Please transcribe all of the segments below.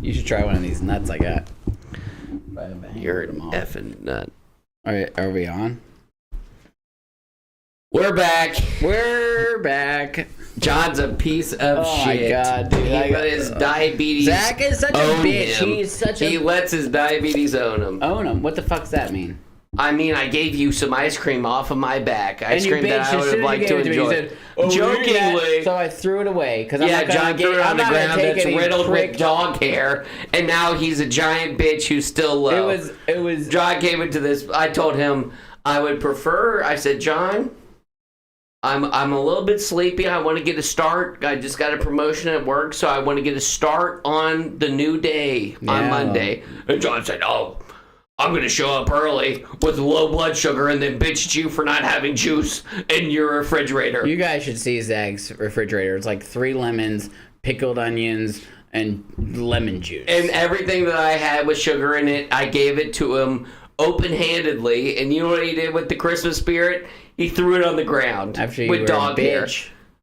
You should try one of these nuts I got. You're an effing nut. Are we on? We're back. We're back. John's a piece of shit. Oh my god, dude. He let his diabetes Zach is such a bitch. him. He is such a... He lets his diabetes own him. Own him? What the fuck's that mean? I mean, I gave you some ice cream off of my back. Ice cream that I would have liked to enjoy. Said, jokingly. So I threw it away. Yeah, John threw it on the ground that's riddled with dog hair. And now he's a giant bitch who's still low. It was... John came into this. I told him I would prefer... I said, John... I'm a little bit sleepy. I want to get a start. I just got a promotion at work, so I want to get a start on the new day on Monday. And John said, oh, I'm going to show up early with low blood sugar and then bitch at you for not having juice in your refrigerator. You guys should see Zach's refrigerator. It's like 3 lemons, pickled onions, and lemon juice. And everything that I had with sugar in it, I gave it to him open-handedly. And you know what he did with the Christmas spirit? He threw it on the ground with dog hair.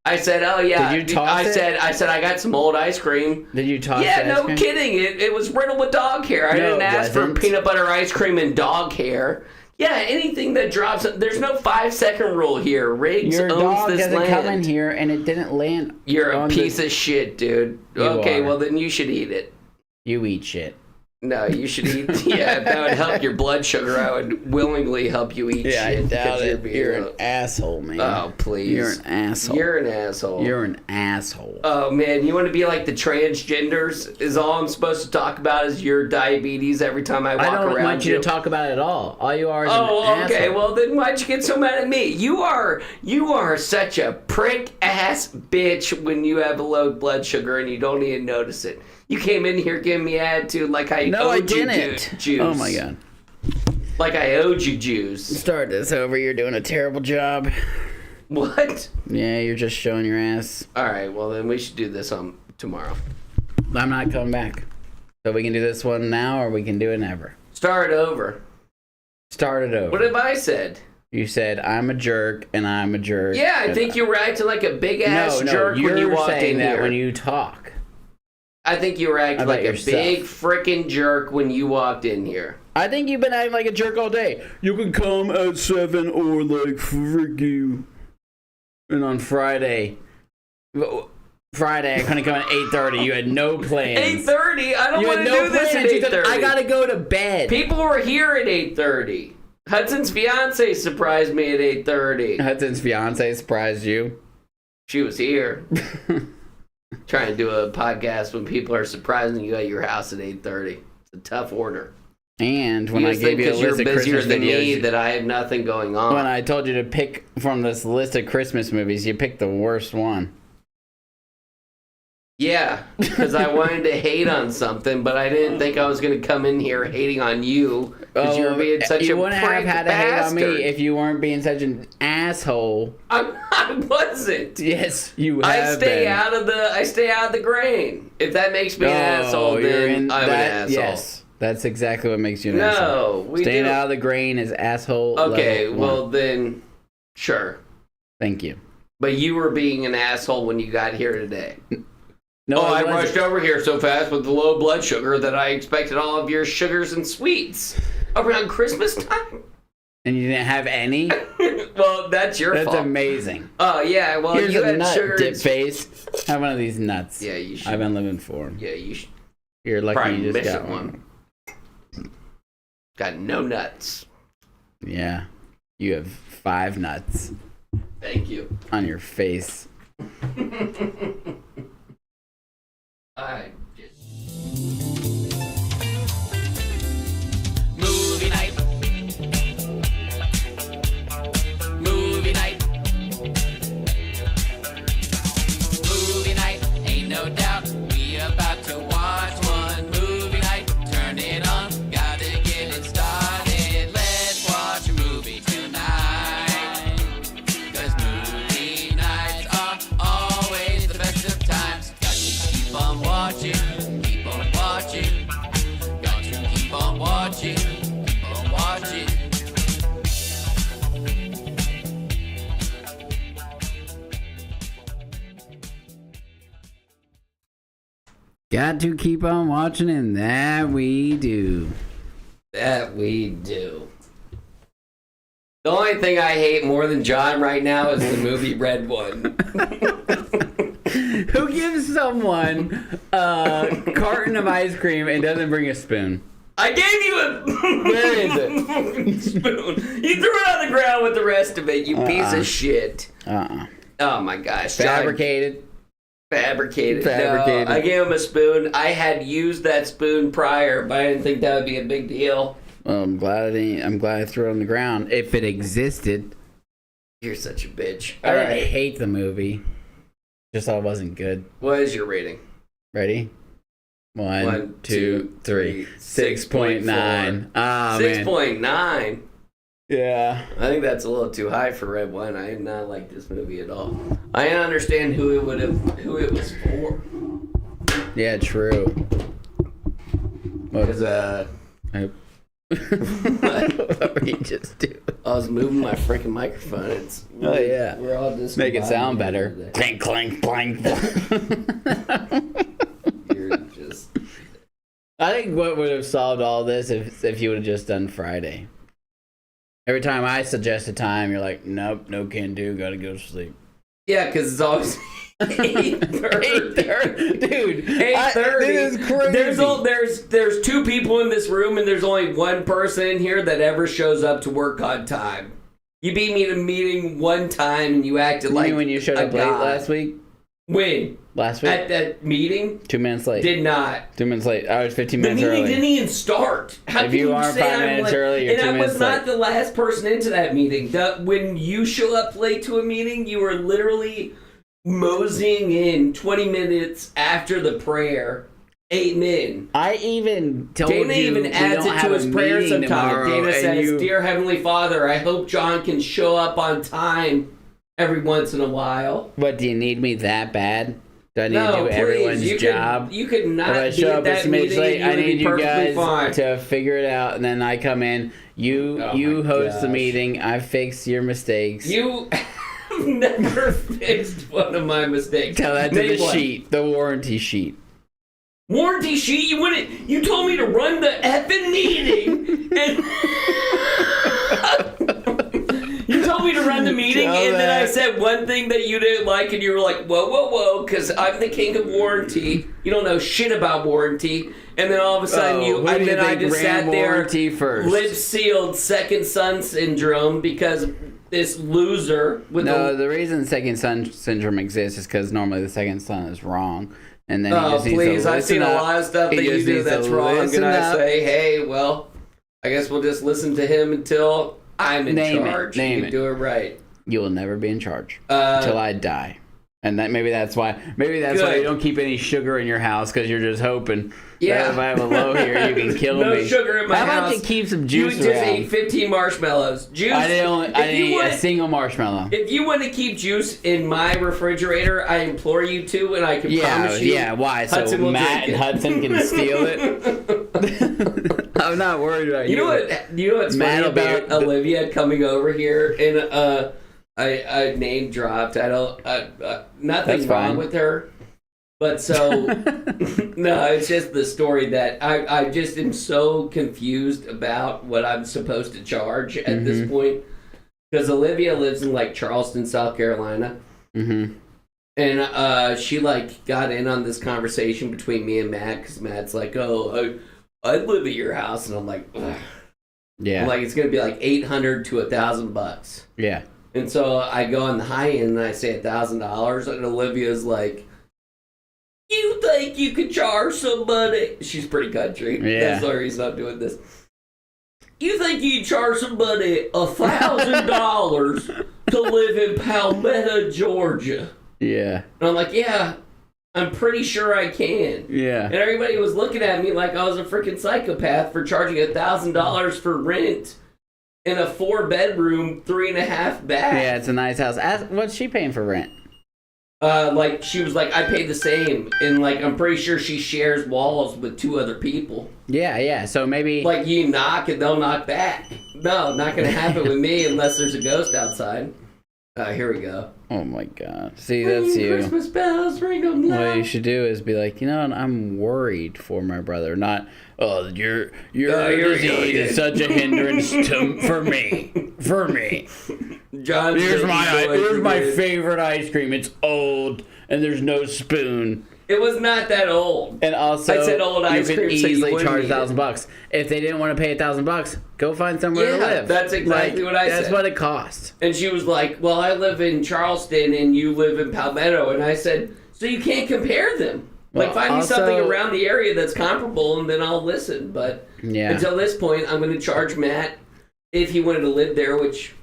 I said, "Oh yeah." Did you toss it? I said, "I got some old ice cream." Did you toss? Yeah, no kidding. It was riddled with dog hair. I didn't ask for peanut butter ice cream and dog hair. Yeah, anything that drops. There's no 5-second rule here. Riggs owns this land. Your dog doesn't come in here and it didn't land. You're a piece of shit, dude. Okay, well then you should eat it. You eat shit. No, you should eat. Yeah, if that would help your blood sugar, I would willingly help you eat shit. Yeah, I doubt it. You're an asshole, man. Oh, please. You're an asshole. You're an asshole. You're an asshole. Oh, man, you want to be like the transgenders? Is all I'm supposed to talk about is your diabetes every time I walk around? I don't want you to talk about it at all. All you are is an asshole. Okay, well then why'd you get so mad at me? You are such a prick-ass bitch when you have a low blood sugar and you don't even notice it. You came in here giving me attitude like I owed you juice. Oh my god. Like I owed you juice. Start this over. You're doing a terrible job. What? Yeah, you're just showing your ass. Alright, well then we should do this on tomorrow. I'm not coming back. So we can do this one now or we can do it never. Start over. Start it over. What have I said? You said, I'm a jerk and I'm a jerk. Yeah, I think you were acting like a big-ass jerk when you walked in here. When you talk. I think you were acting like a big frickin' jerk when you walked in here. I think you've been acting like a jerk all day. You can come at 7 or like frick you. And on Friday I couldn't come at 8:30. You had no plans. 8:30? I don't want to do this at 8:30. I gotta go to bed. People were here at 8:30. Hudson's fiance surprised me at 8:30. Hudson's fiance surprised you? She was here. Trying to do a podcast when people are surprising you at your house at 8:30. It's a tough order. And when I gave you a list of Christmas than me, videos, that I have nothing going on. When I told you to pick from this list of Christmas movies, you picked the worst one. Yeah, because I wanted to hate on something, but I didn't think I was going to come in here hating on you because you were being such a prick bastard. You wouldn't have had to hate on me if you weren't being such an asshole. I wasn't. Yes, you have I stay out of the grain. If that makes me an asshole, then I'm an asshole. Yes, that's exactly what makes you an asshole. No, staying out of the grain is asshole. Okay, well then, sure. Thank you. But you were being an asshole when you got here today. No, I rushed over here so fast with the low blood sugar that I expected all of your sugars and sweets around Christmas time. And you didn't have any? Well, that's your fault. That's amazing. Oh, yeah. Well, here's you a had nut, sugar. Dip face. Have one of these nuts. Yeah, you should. I've been living for them. Yeah, you should. You're lucky you just got one. Got no nuts. Yeah. You have 5 nuts. Thank you. On your face. I just... Movie night. Movie night. Movie night. Ain't no doubt we about to watch one. Movie night. Turn it on. Gotta get it started. Let's watch a movie tonight. 'Cause movie nights are always the best of times. Got to keep on watching. Keep on watching. Got to keep on watching. Keep on watching. Got to keep on watching, and that we do. That we do. The only thing I hate more than John right now is the movie Red One. Who gives someone a carton of ice cream and doesn't bring a spoon? I gave you a Where is it? spoon. You threw it on the ground with the rest of it, you piece of shit. Oh my gosh. John, Fabricated. Fabricated. Fabricated. No, I gave him a spoon. I had used that spoon prior, but I didn't think that would be a big deal. Well, I'm glad I threw it on the ground. If it existed. You're such a bitch. I All didn't right. hate the movie. Just thought it wasn't good. What is your rating? Ready? 1, 2, 3. 6.9. 6.9. Ah, man. 6.9. Yeah. I think that's a little too high for Red One. I did not like this movie at all. I understand who it was for. Yeah, true. Because What were you just doing? I was moving my freaking microphone. Oh, yeah. We're all just Make it sound better. Clink, clink, clink. You're just. I think what would have solved all this if you would have just done Friday. Every time I suggest a time, you're like, nope, no can do, gotta go to sleep. Yeah, because it's always 8:30. Dude, 8:30. This is crazy. There's two people in this room, and there's only one person in here that ever shows up to work on time. You beat me to a meeting one time, and you acted like when you showed a up late god. last week? When? Last week? At that meeting? 2 minutes late. Did not. 2 minutes late. I was 15 The minutes meeting early. didn't even start. How If can you are say 5 I'm minutes late? early, you're and 2 I minutes was not late. the last person into that meeting. When you show up late to a meeting, you were literally moseying in 20 minutes after the prayer. Amen. I even told Dana you even we adds don't it have to a his prayer meeting sometimes. tomorrow, Dana and says, you- "Dear Heavenly Father, I hope John can show up on time every once in a while." What, do you need me that bad? Do I need No, to do please. everyone's job? You could If not I be show at up a that smidge meeting. late, You I would need be you perfectly guys fine. to figure it out, and then I come in. You Oh you my host the gosh. meeting. I fix your mistakes. You have never fixed one of my mistakes. Tell that to Name the one. sheet, the warranty sheet. Warranty sheet? You wouldn't. You told me to run the effing meeting, and you told me to run the meeting, Tell and then I that. said one thing that you didn't like, and you were like, "Whoa, whoa, whoa!" Because I'm the king of warranty. You don't know shit about warranty, and then all of a sudden who do you I think just ran sat there, warranty first? lip sealed, second son syndrome, because this loser with No, the the reason second son syndrome exists is because normally the second son is wrong, and then he oh, just needs please. to I've seen listen a up. lot of stuff He that you just do needs to that's wrong, listen and I up. say, hey, well, I guess we'll just listen to him until I'm in Name it, charge. name You it. do it right. You will never be in charge until I die. And that maybe that's why why Good. you don't keep any sugar in your house, because you're just hoping Yeah. that if I have a low here, you can kill No me. sugar in my How about house. you keep some You juice would just around? ate 15 marshmallows. Juice. I didn't if you eat want- a single marshmallow. If you want to keep juice in my refrigerator, I implore you to, and I can promise you. Yeah, why? So Hudson will Matt drink and it. Hudson can steal it? I'm not worried about You know what? You know what's Matt funny will be about your- Olivia coming over here and I name dropped. I don't nothing That's wrong fine. with her, but so no, it's just the story that I just am so confused about what I'm supposed to charge at this point, because Olivia lives in like Charleston, South Carolina. Mm-hmm. And she like got in on this conversation between me and Matt, because Matt's like, "Oh, I'd live at your house," and I'm like, ugh. Yeah. I'm like, it's gonna be like $800 to $1,000. Yeah. And so I go on the high end and I say $1,000, and Olivia's like, "You think you could charge somebody?" She's pretty country. Yeah. That's the only reason I'm doing this. "You think you could charge somebody $1,000 to live in Palmetto, Georgia?" Yeah. And I'm like, "Yeah, I'm pretty sure I can." Yeah. And everybody was looking at me like I was a freaking psychopath for charging $1,000 for rent in a 4-bedroom, 3.5 bath. Yeah, it's a nice house. What's she paying for rent? Like she was like, I pay the same, and like I'm pretty sure she shares walls with 2 other people. Yeah, yeah. So maybe Like you knock and they'll knock back. No, not gonna happen with me unless there's a ghost outside. Here we go. Oh my god. See, that's you. Christmas bells ring 'em What you loud. should do is be like, you know what, I'm worried for my brother. Not, oh, your here we go disease again. is such a hindrance for me. For me. John's Here's making my noise. favorite ice cream. It's old and there's no spoon. It was not that old. And also, I said old ice you could cream, so you easily wouldn't charge need it. $1,000. If they didn't want to pay $1,000, go find somewhere to Yeah, live. that's exactly what I That's said. what it costs. And she was like, well, I live in Charleston and you live in Palmetto. And I said, so you can't compare them. Like, Well, find me also- something around the area that's comparable and then I'll listen. But Yeah. until this point, I'm going to charge Matt if he wanted to live there, which,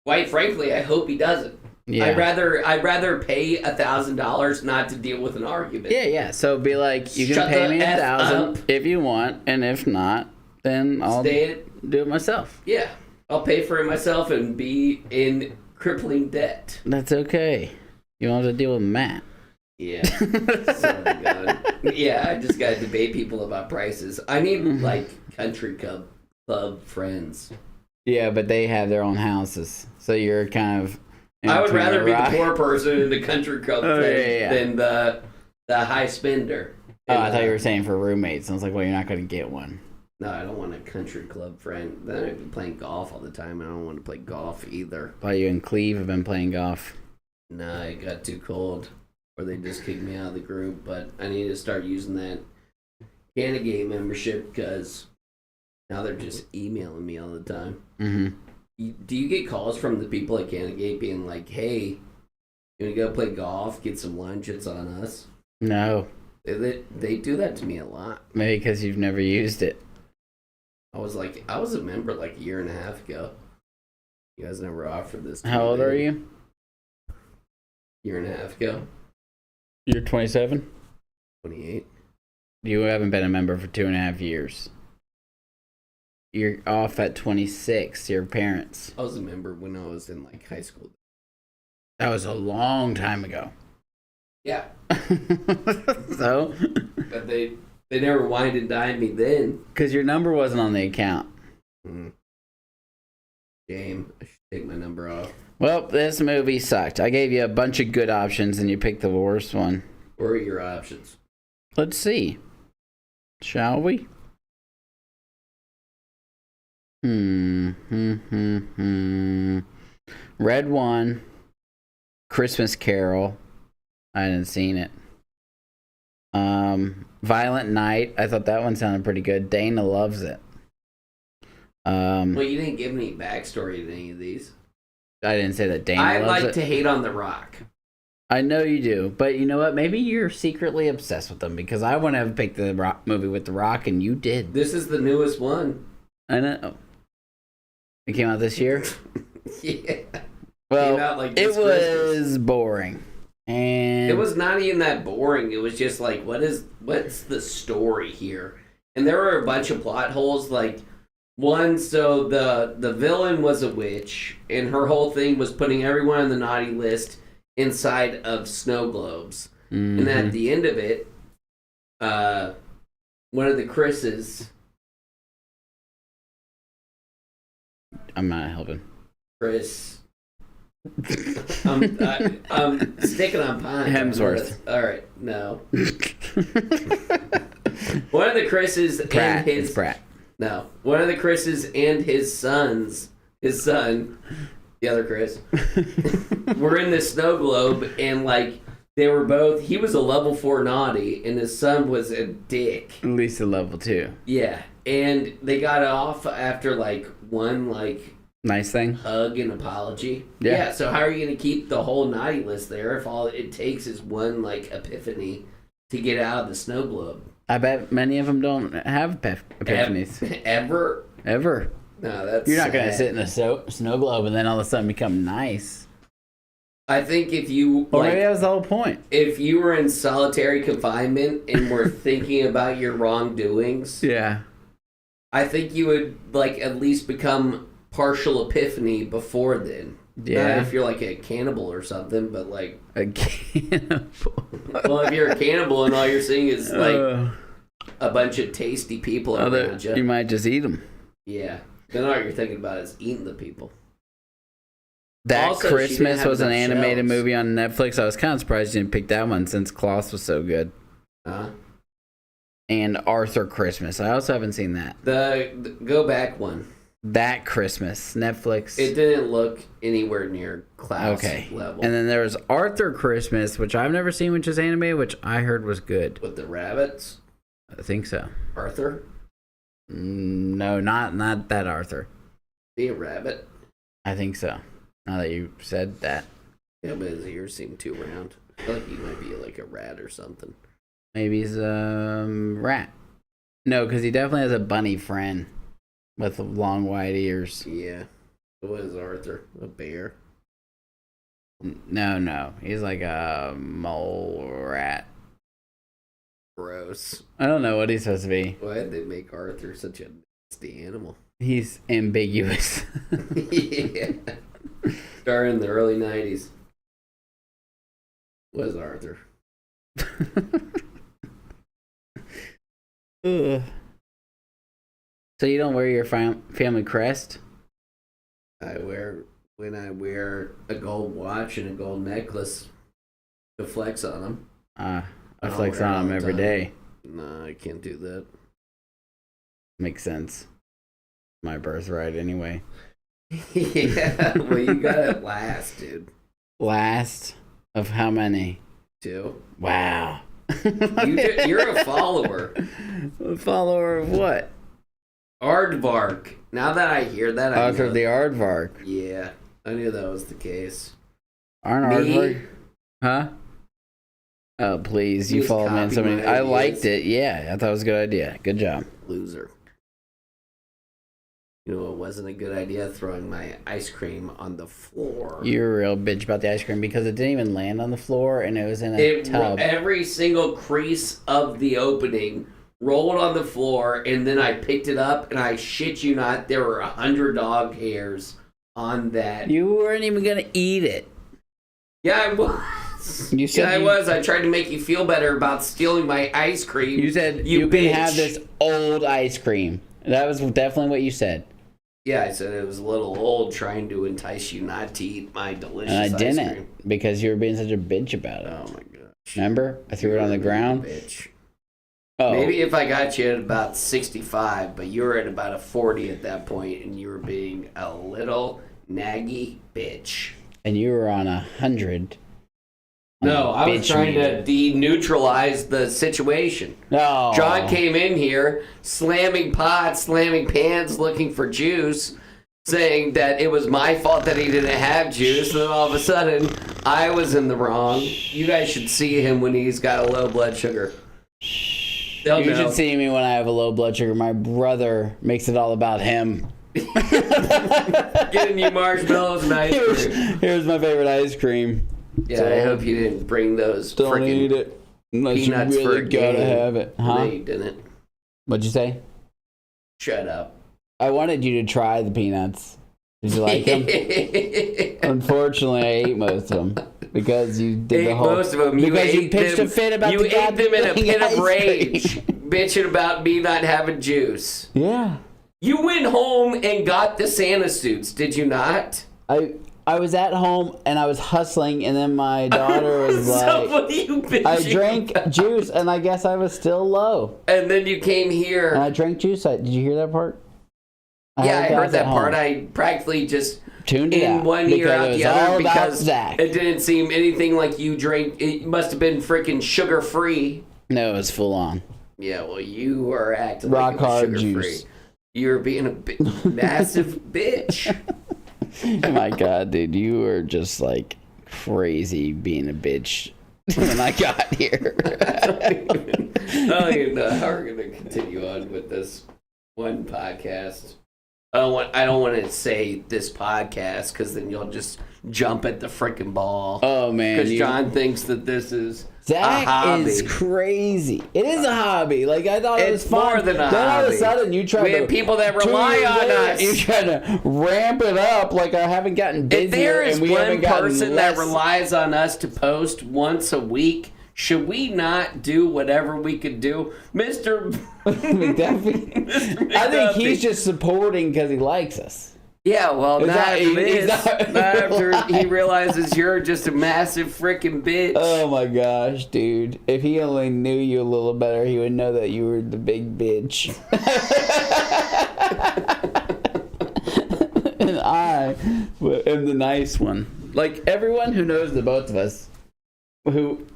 quite frankly, I hope he doesn't. Yeah. I'd rather pay $1,000 not to deal with an argument. Yeah. So be like, you can Shut pay the me F $1,000 up. if you want, and if not, then I'll Stay do it myself. Yeah, I'll pay for it myself and be in crippling debt. That's okay. You won't have to deal with Matt. Yeah. Son of a gun. Yeah, I just got to debate people about prices. I need, like, country club friends. Yeah, but they have their own houses, so you're kind of. in I would between rather a be the rock- poor person in the country club Oh, thing yeah. than the high spender. Oh, I And, thought you were saying for roommates. I was like, well, you're not going to get one. No, I don't want a country club friend. Then I'd be playing golf all the time, and I don't want to play golf either. While you and Cleve have been playing golf. No, it got too cold. Or they just kicked me out of the group. But I need to start using that Canada membership because now they're just emailing me all the time. Mm-hmm. Do you get calls from the people at Canada being like, hey, you want to go play golf, get some lunch, it's on us? No, They do that to me a lot. maybe because you've never used it. I was a member like a year and a half ago. You guys never offered this to me. How old are then. you? Year and a half ago. You're 27? 28. You haven't been a member for 2.5 years. You're off at 26, your parents. I was a member when I was in like high school. That was a long time ago. Yeah. So? But they never wined and dined me then. Because your number wasn't on the account. Shame. I should take my number off. Well, this movie sucked. I gave you a bunch of good options and you picked the worst one. What are your options? Let's see. Shall we? Red One, Christmas Carol. I hadn't seen it. Violent Night. I thought that one sounded pretty good. Dana loves it. Well, you didn't give any backstory to any of these. I didn't say that Dana I loves like it. to hate on The Rock. I know you do, but you know what? Maybe you're secretly obsessed with them because I want to have picked the Rock movie with The Rock, and you did. This is the newest one. I know. It came out this year. Yeah. Well, Came out, like, it this was boring, and It was not even that boring. It was just like, what's the story here? And there were a bunch of plot holes. Like, one, so the villain was a witch, and her whole thing was putting everyone on the naughty list inside of snow globes. Mhm. And at the end of it, one of the Chris's, I'm not helping. Chris. I'm sticking on pine. Hemsworth. All right, no. One of the Chris's Pratt. and his It's Pratt. no, one of the Chris's and his son, the other Chris, were in this snow globe, and like they were both. He was a level 4 naughty, and his son was a dick. At least a level 2. Yeah, and they got off after like one like Nice thing. hug and apology. Yeah. So how are you gonna keep the whole naughty list there if all it takes is one like epiphany to get out of the snow globe? I bet many of them don't have epiphanies. Ever? Ever. No, that's You're not going to sad. sit in a snow globe and then all of a sudden become nice. I think if you Or like, maybe that was the whole point. if you were in solitary confinement and were thinking about your wrongdoings, Yeah. I think you would like at least become partial epiphany before then. Yeah. Not if you're like a cannibal or something, but like, A cannibal. well, if you're a cannibal and all you're seeing is like Uh, a bunch of tasty people around you you, might just eat them. yeah, then all you're thinking about is eating the people. That Also, she didn't Christmas have was an enough animated shells. movie on Netflix. I was kind of surprised you didn't pick that one since Klaus was so good. And Arthur Christmas. I also haven't seen that. The Go Back one. That Christmas. Netflix. It didn't look anywhere near Klaus level. And then there was Arthur Christmas, which I've never seen, which is animated, which I heard was good. With the rabbits? I think so. Arthur? No, not that Arthur. Be a rabbit? I think so. Now that you said that. Yeah, but his ears seem too round. I feel like he might be like a rat or something. Maybe he's a rat. No, because he definitely has a bunny friend with long white ears. Yeah. What is Arthur? A bear? No. He's like a mole rat. Gross. I don't know what he's supposed to be. Why did they make Arthur such a nasty animal? He's ambiguous. Yeah. Started in the early 90s. Was Arthur. Ugh. So you don't wear your family crest? When I wear a gold watch and a gold necklace to flex on them. I don't flex wear it all on the them every time. day. No, I can't do that. Makes sense. My birthright anyway. Yeah, well, you got it last, dude. Last of how many? 2. Wow. You're a follower. A follower of what? Aardvark. Now that I hear that, I Arthur know. the Aardvark. Yeah, I knew that was the case. Aren't Me? Aardvark? Huh? Oh, please. You Just follow me on copy so many. my I ideas. liked it. Yeah, I thought it was a good idea. Good job. Loser. You know, it wasn't a good idea throwing my ice cream on the floor. You're a real bitch about the ice cream because it didn't even land on the floor and it was in a tub. Every single crease of the opening rolled on the floor, and then I picked it up, and I shit you not, there were 100 dog hairs on that. You weren't even going to eat it. Yeah, I was. You said I was. I tried to make you feel better about stealing my ice cream. You said you can have this old ice cream. That was definitely what you said. Yeah, I said it was a little old, trying to entice you not to eat my delicious And I ice didn't cream. because you were being such a bitch about it. Oh my gosh. Remember? I threw it on the ground. Bitch. Oh. Maybe if I got you at about 65, but you were at about a 40 at that point, and you were being a little naggy bitch. And you were on 100. No, I was Bitch trying meter. to de-neutralize the situation. No. John came in here slamming pots, slamming pans, looking for juice, saying that it was my fault that he didn't have juice, and then all of a sudden, I was in the wrong. You guys should see him when he's got a low blood sugar. They'll You know. should see me when I have a low blood sugar. My brother makes it all about him. Getting you marshmallows and ice cream. Here's my favorite ice cream. Yeah, I hope you didn't bring those Don't eat freaking it unless you peanuts for really a gotta game. have it. No, Huh? you didn't. What'd you say? Shut up. I wanted you to try the peanuts. Did you like them? Unfortunately, I ate most of them because you did the Ate whole. most of them. Because you ate pitched them, a fit about you the ate them in a goddamn pit of ice rage, cream. bitching about me not having juice. Yeah, You went home and got the Santa suits, did you not? I was at home and I was hustling, and then my daughter was So like, what are you bitching I drank about? juice, and I guess I was still low. And then you came And here. I drank juice. Did you hear that part? Yeah, I had heard guys that at part. home. I practically just Tuned it in out one ear because out it was the other all about because Zach. it didn't seem anything like you drank. It must have been freaking sugar free. No, it was full on. Yeah, well, you were acting Rock like it was hard sugar free. juice. You were being a massive bitch. Oh my god, dude, you were just like crazy being a bitch when I got here. I don't even know how we're gonna continue on with this one podcast. I don't want to say this podcast because then you'll just jump at the freaking ball. Oh man, Because John thinks that this is a Zach hobby. is crazy. It is a hobby. Like I thought it was It's fun. more than a then all of hobby. a sudden you try We to have people that two rely years on later, us. You try to ramp it up like I haven't gotten busier If there is and we one haven't gotten person less. that relies on us to post once a week, should we not do whatever we could do? Mr. McDuffie. I think he's just supporting because he likes us. Yeah, well, It's not not- after he's this. not- Not after he realizes you're just a massive freaking bitch. Oh my gosh, dude. If he only knew you a little better, he would know that you were the big bitch. And I am the nice one. Like everyone who knows the both of us.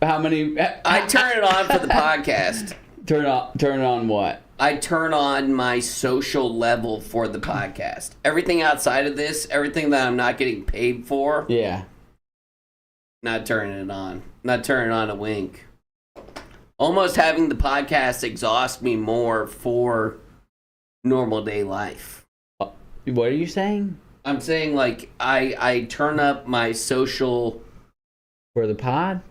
How many? I turn it on for the podcast. Turn it on what? I turn on my social level for the podcast. Everything outside of this, everything that I'm not getting paid for, Yeah. not turning it on. Not turning on a wink. Almost having the podcast exhaust me more for normal day life. What are you saying? I'm saying, like, I turn up my social... For the pod?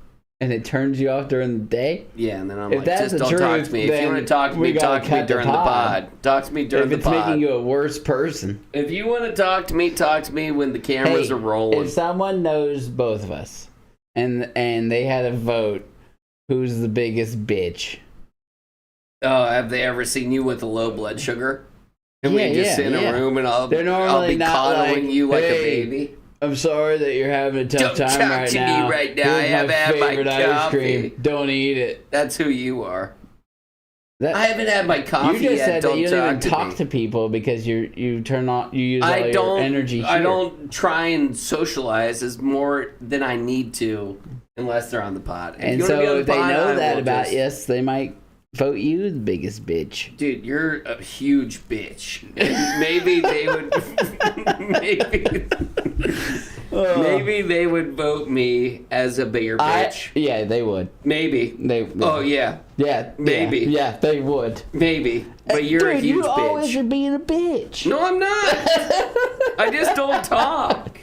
And it turns you off during the day? Yeah, and then I'm If like, that's just the don't talk truth, to me. If you then want to talk to we me, gotta talk to me cut the during the pod. pod. Talk to me during If the it's pod. making you a worse person. If you want to talk to me when the cameras are rolling. If someone knows both of us and they had a vote, who's the biggest bitch? Oh, have they ever seen you with a low blood sugar? And Yeah, we just yeah, sit in yeah. a room and I'll They're normally be not coddling like, you like "Hey, a baby. I'm sorry that you're having a tough Don't time talk right to me now. right now. Here's I haven't had my favorite ice coffee." cream. Don't eat it. That's who you are. That, I haven't had my coffee you just yet. said that Don't you don't even talk talk to to me. people because you use all I your don't. energy here. I don't try and socialize as more than I need to, unless they're on the pod. If And you wanna be on so the if they pod, know I that will about just- us, they might vote you the biggest bitch. Dude, you're a huge bitch. And maybe they would. maybe they would vote me as a bigger bitch. Yeah, they would. Maybe. They Oh yeah, yeah, maybe. Yeah, they would. maybe. But you're a Dude, huge you always bitch. are being a bitch. No, I'm not. I just don't talk.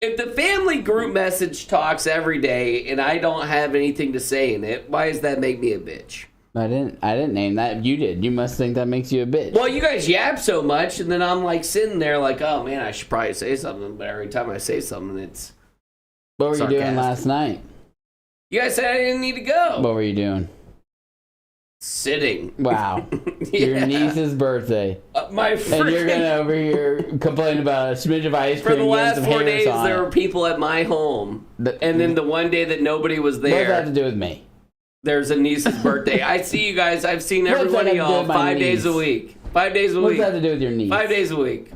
If the family group message talks every day and I don't have anything to say in it, why does that make me a bitch? I didn't name that. You did. You must think that makes you a bitch. Well, you guys yap so much, and then I'm like sitting there like, oh man, I should probably say something. But every time I say something, it's What were you doing sarcastic. last night? you guys said I didn't need to go. What were you doing? Sitting. Wow. Yeah. Your niece's birthday. My And you're freaking gonna over here complain about a smidge of ice for cream. the getting last some 4 hairs days, on there it. were people at my home, The- and then the one day that nobody was What does that have there, to do with me? there's a niece's birthday. I see you guys. I've seen every What's one that of have to do y'all with my 5 days a niece? week. 5 days a What week. does that have to do with your niece? 5 days a week.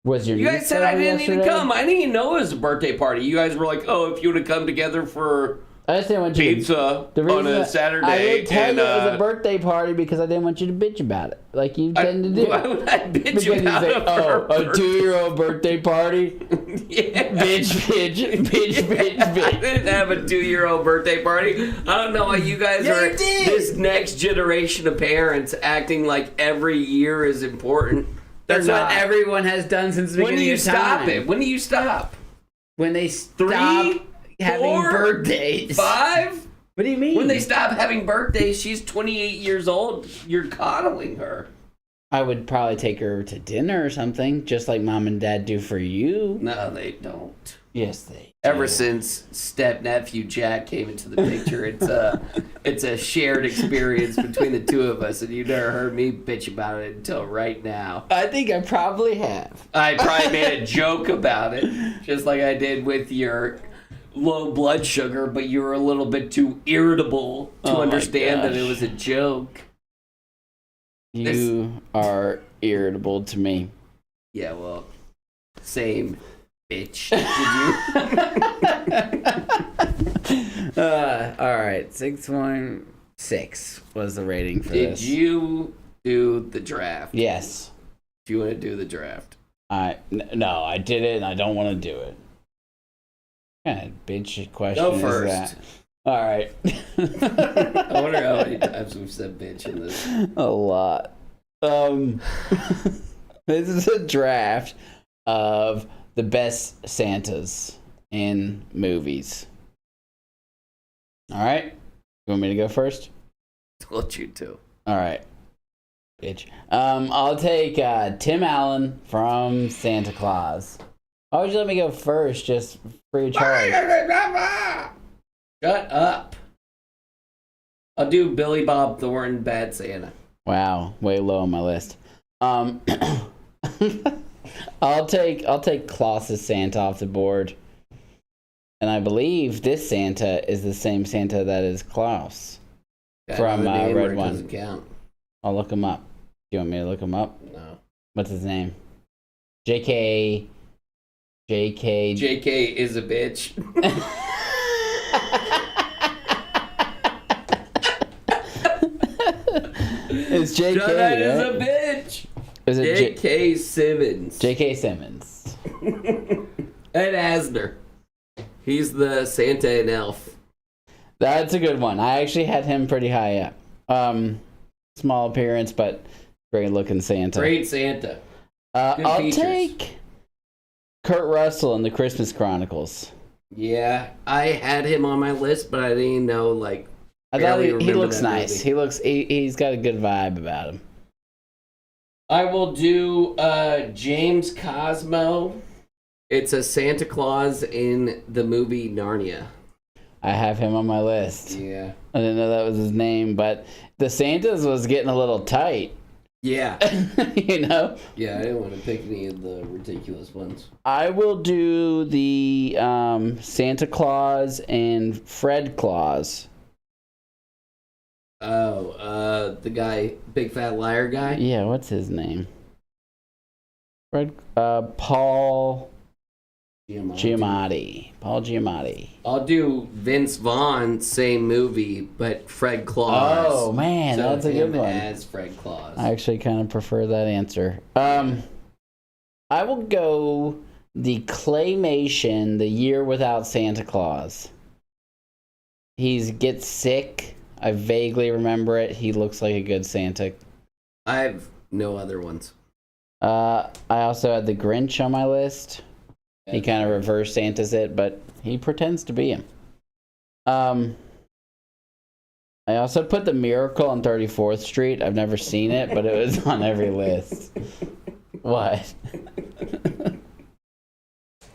Was your You niece guys said I over didn't need to yesterday? come. I didn't even know it was a birthday party. You guys were like, oh, if you want to come together for I just didn't want you pizza The reason on a that- Saturday. I would tell and, you it was a birthday party because I didn't want you to bitch about it, like you tend to do. Why would I bitch Because you about say, a "Oh, a birthday?" 2-year-old birthday party, Yeah. bitch, bitch." I didn't have a 2-year-old birthday party. I don't know why you guys Yeah, are you did. this next generation of parents acting like every year is important. That's They're what not. everyone has done since the When do beginning you of stop time. it? When do you stop? When they stop 3, having 4, birthdays. 5? What do you mean? When they stop having birthdays, she's 28 years old. You're coddling her. I would probably take her to dinner or something, just like mom and dad do for you. No, they don't. Yes, they. Ever do. since step nephew Jack came into the picture, it's a shared experience between the two of us, and you never heard me bitch about it until right now. I think I probably have. I probably made a joke about it, just like I did with your low blood sugar, but you were a little bit too irritable to Oh my understand that it gosh. was a joke. You are irritable to me. Yeah, well, same, bitch. Did you? All right, 6.6 was the rating for Did this. you do the draft? Yes. Do you want to do the draft? No, I did it, and I don't want to do it. What kind of bitch question Go is first. that? All right. I wonder how many times we've said bitch in this. A lot. This is a draft of the best Santas in movies. All right. You want me to go first? Told you to. All right. Bitch. I'll take Tim Allen from Santa Claus. Why would you let me go first, just free of charge? Shut up. I'll do Billy Bob Thornton, Bad Santa. Wow, way low on my list. I'll take Klaus's Santa off the board. And I believe this Santa is the same Santa that is Klaus from Red One. Doesn't count. I'll look him up. Do you want me to look him up? No. What's his name? JK is a bitch. It's JK. John right? is a bitch. Is it J.K. Simmons. J.K. Simmons. Ed Asner. He's the Santa and Elf. That's a good one. I actually had him pretty high up. Small appearance, but great looking Santa. Great Santa. I'll features. take Kurt Russell in the Christmas Chronicles. Yeah, I had him on my list, but I didn't know, like, I thought he remember looks that nice. movie. He's got a good vibe about him. I will do James Cosmo. It's a Santa Claus in the movie Narnia. I have him on my list. Yeah. I didn't know that was his name, but the Santas was getting a little tight. Yeah. You know? Yeah, I didn't want to pick any of the ridiculous ones. I will do the Santa Claus and Fred Claus. Oh, the guy, big fat liar guy? Yeah, what's his name? Paul Giamatti. Paul Giamatti. I'll do Vince Vaughn, same movie, but Fred Claus. Oh, man, So that's a good him one. as Fred Claus. I actually kind of prefer that answer. I will go the claymation, The Year Without Santa Claus. He gets sick. I vaguely remember it. He looks like a good Santa. I have no other ones. I also had the Grinch on my list. He kind of reverse Santa's it, but he pretends to be him. I also put The Miracle on 34th Street. I've never seen it, but it was on every list. What?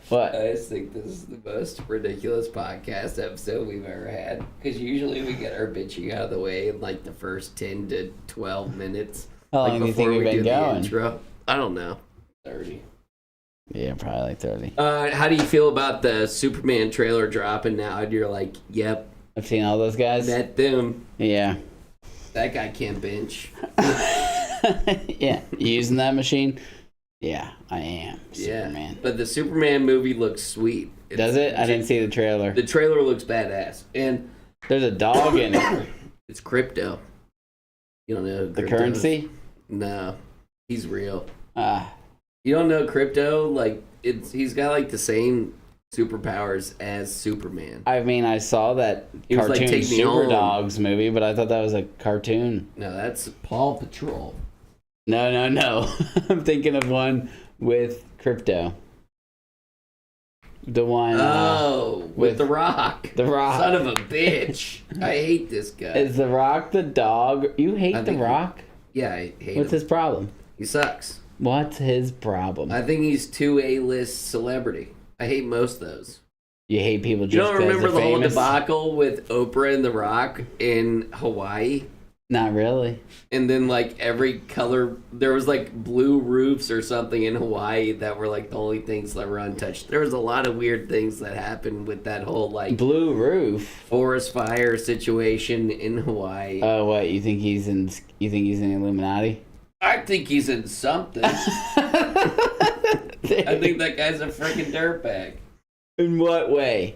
What? I just think this is the most ridiculous podcast episode we've ever had. Because usually we get our bitching out of the way in like the first 10 to 12 minutes. How like long do you think we've been going? Intro. I don't know. 30. Yeah, probably like 30. How do you feel about the Superman trailer dropping now? And you're like, yep, I've seen all those guys. met them. Yeah. That guy can't bench. Yeah. You using that machine? Yeah, I am. Yeah. Superman. But the Superman movie looks sweet. Does it? I didn't see the trailer. The trailer looks badass. And There's a dog in it. it's crypto. You don't know who The crypto is? currency? No. He's real. Ah. You don't know crypto? Like, he's got like the same superpowers as Superman. I mean, I saw that He was like, cartoon "Take me Super home." Dogs movie, but I thought that was a cartoon. No, that's Paw Patrol. No. I'm thinking of one with crypto. The one. With The Rock. The Rock. Son of a bitch. I hate this guy. Is The Rock the dog? You hate I The think Rock? Yeah, I hate What's him. his problem? He sucks. What's his problem? I think he's too A-list celebrity. I hate most of those. You hate people just You don't because remember they're the whole famous? debacle with Oprah and The Rock in Hawaii? Not really. And then, like, every color, there was, like, blue roofs or something in Hawaii that were, like, the only things that were untouched. There was a lot of weird things that happened with that whole, like, Blue roof. forest fire situation in Hawaii. Oh, what? You think he's in the Illuminati? I think he's in something. I think that guy's a freaking dirtbag. In what way?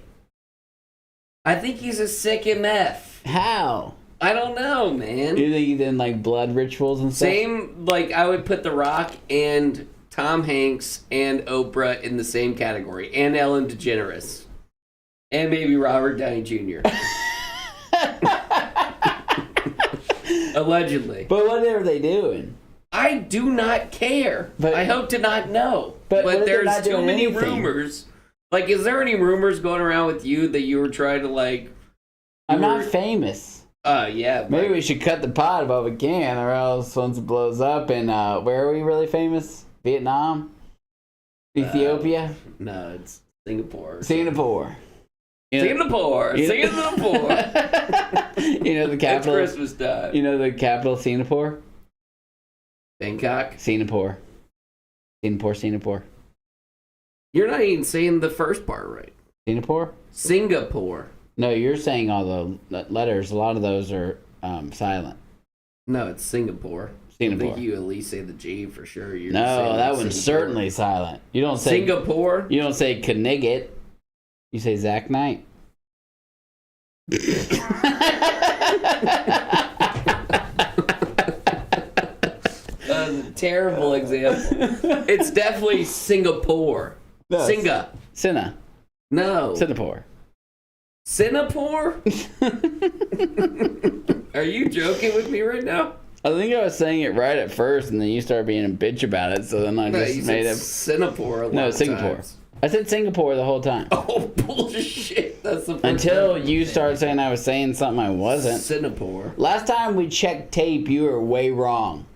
I think he's a sick MF. How? I don't know, man. You think he's in like blood rituals and stuff? Same, like, I would put The Rock and Tom Hanks and Oprah in the same category. And Ellen DeGeneres. And maybe Robert Downey Jr. Allegedly. But what are they doing? I do not care. But- I hope to not know. But what if they're there's not too doing many anything? rumors. Like, is there any rumors going around with you that you were trying to, like... I'm not famous. Yeah. but- Maybe we should cut the pot while we can, or else once it blows up. And where are we really famous? Vietnam? Ethiopia? No, it's Singapore. Singapore. You know- Singapore. you know- Singapore. You know the It's capital? Christmas time. You know the capital, Singapore? Bangkok. Singapore. Singapore. You're not even saying the first part right. Singapore? Singapore. No, you're saying all the letters. A lot of those are silent. No, it's Singapore. Singapore. I think you at least say the G for sure. You're No, saying that one's Singapore. certainly silent. You don't say Singapore. You don't say Knigget. You say Zach Knight. Terrible example. It's definitely Singapore. No, Singa. Sinna. No. Singapore. Singapore? Are you joking with me right now? I think I was saying it right at first, and then you started being a bitch about it, so then I No, just you made said it. Singapore. A lot No, of Singapore. times. I said Singapore the whole time. Oh bullshit! That's the first Until time. you started saying I was saying something I wasn't. Singapore. Last time we checked tape, you were way wrong.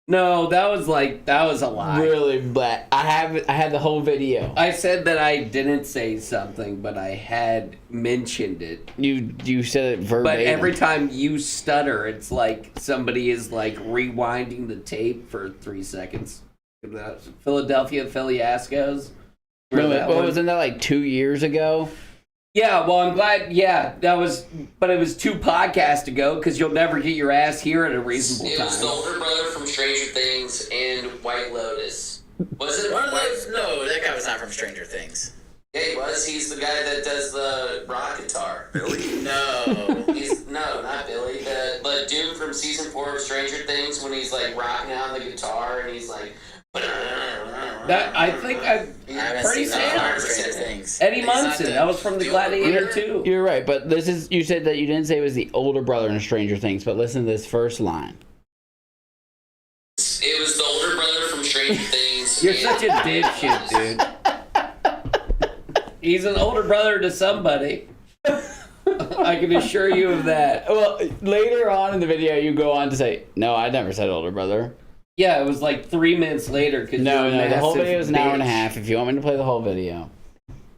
No, that was a lie. Really, but I had the whole video. I said that I didn't say something, but I had mentioned it. You said it verbatim. But every time you stutter, it's like somebody is like rewinding the tape for 3 seconds. Philadelphia Philly-Ascos. Wasn't that like 2 years ago? Yeah, well, I'm glad. Yeah, but it was 2 podcasts ago because you'll never get your ass here at a reasonable time. It was the older brother from Stranger Things and White Lotus. Was it one of those? No, that guy was not from Stranger Things. Yeah, he was. He's the guy that does the rock guitar. Billy? No. No, not Billy. The dude from season 4 of Stranger Things when he's like rocking out on the guitar and he's like. That I think I'm haven't pretty seen that part of sure. Stranger Things. Eddie He's not Munson. the- That was from the Gladiator too. You're right, but you said that you didn't say it was the older brother in Stranger Things, but listen to this first line. It was the older brother from Stranger Things. You're and- such a dipshit, dude. He's an older brother to somebody. I can assure you of that. Well, later on in the video, you go on to say, "No, I never said older brother." Yeah, it was like 3 minutes later. Cause No, you're a the whole massive video is an hour and a bitch. half. If you want me to play the whole video,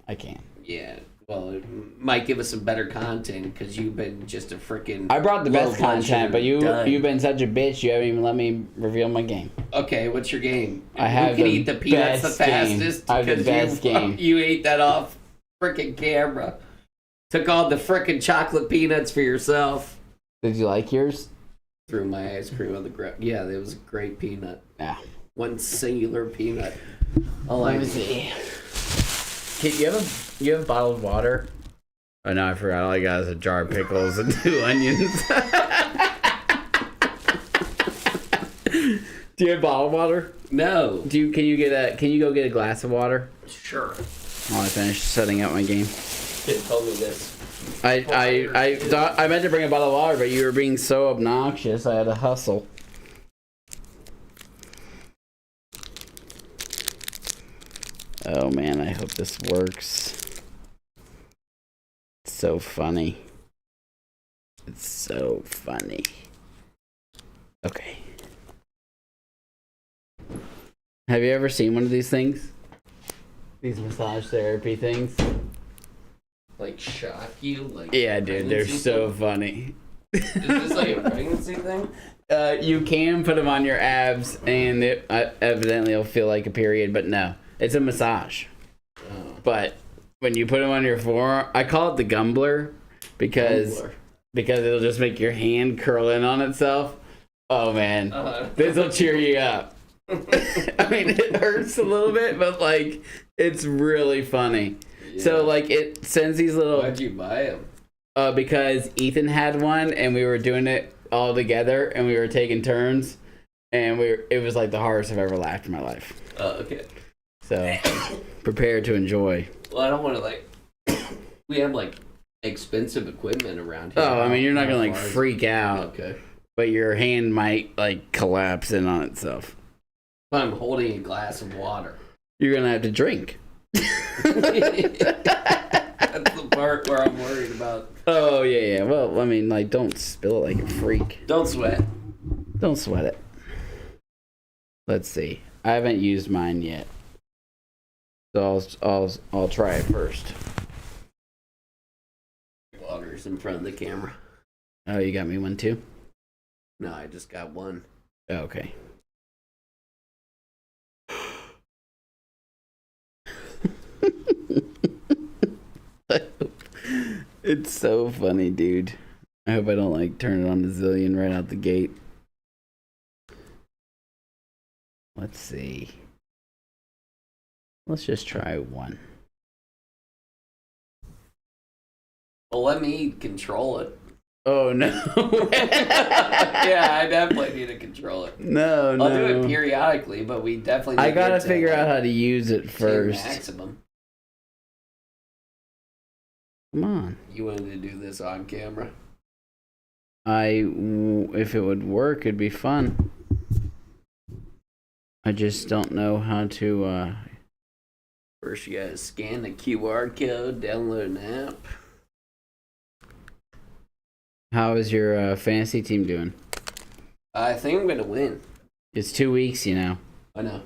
I can. Yeah, well, it might give us some better content because you've been just a freaking. I brought the low best blood content, sugar but dud. you've been such a bitch. You haven't even let me reveal my game. Okay, what's your game? I have Who can the eat the peanuts the best game. fastest? I have the Because best game. You ate that off freaking camera. Took all the freaking chocolate peanuts for yourself. Did you like yours? Threw my ice cream on the ground. Yeah, it was a great peanut. Yeah. One singular peanut. Let me see. Kate, you have bottled water? Oh no, I forgot. All I got is a jar of pickles and 2 onions. Do you have bottled water? No. Can you go get a glass of water? Sure. While I finish setting up my game. Kid told me this. I thought I meant to bring a bottle of water, but you were being so obnoxious. I had to hustle. Oh man, I hope this works. It's so funny. It's so funny. Okay. Have you ever seen one of these things? These massage therapy things? Like shock you? Like Yeah, dude, they're pregnancy so thing? funny. Is this like a pregnancy thing? You can put them on your abs, and it evidently will feel like a period, but no, it's a massage. Oh. But when you put them on your forearm, I call it the gumbler because Gumbler. it'll just make your hand curl in on itself. Oh man, this will cheer you up. I mean, it hurts a little bit, but like it's really funny. Yeah. So like it sends these little. Why'd you buy them? Because Ethan had one and we were doing it all together and we were taking turns and it was like the hardest I've ever laughed in my life. Oh, okay. So prepare to enjoy. Well, I don't want to like. We have like expensive equipment around here. Oh, I mean, you're not gonna like How far is- freak out, Okay. but your hand might like collapse in on itself. But I'm holding a glass of water. You're gonna have to drink. That's the part where I'm worried about. Oh yeah. Well, I mean, like, don't spill it like a freak. Don't sweat. Don't sweat it. Let's see. I haven't used mine yet, so I'll try it first. Water's in front of the camera. Oh, you got me one too? No, I just got one. Oh, okay. It's so funny, dude. I hope I don't like turn it on a zillion right out the gate. Let's see. Let's just try one. Well, let me control it. Oh no. Yeah, I definitely need to control it. No, I'll do it periodically, but we definitely. I need gotta to figure get out to, how to use it first. Maximum. Come on. You wanted to do this on camera? If it would work, it'd be fun. I just don't know how to. First, you gotta scan the QR code, download an app. How is your fantasy team doing? I think I'm gonna win. It's 2 weeks, you know. I know.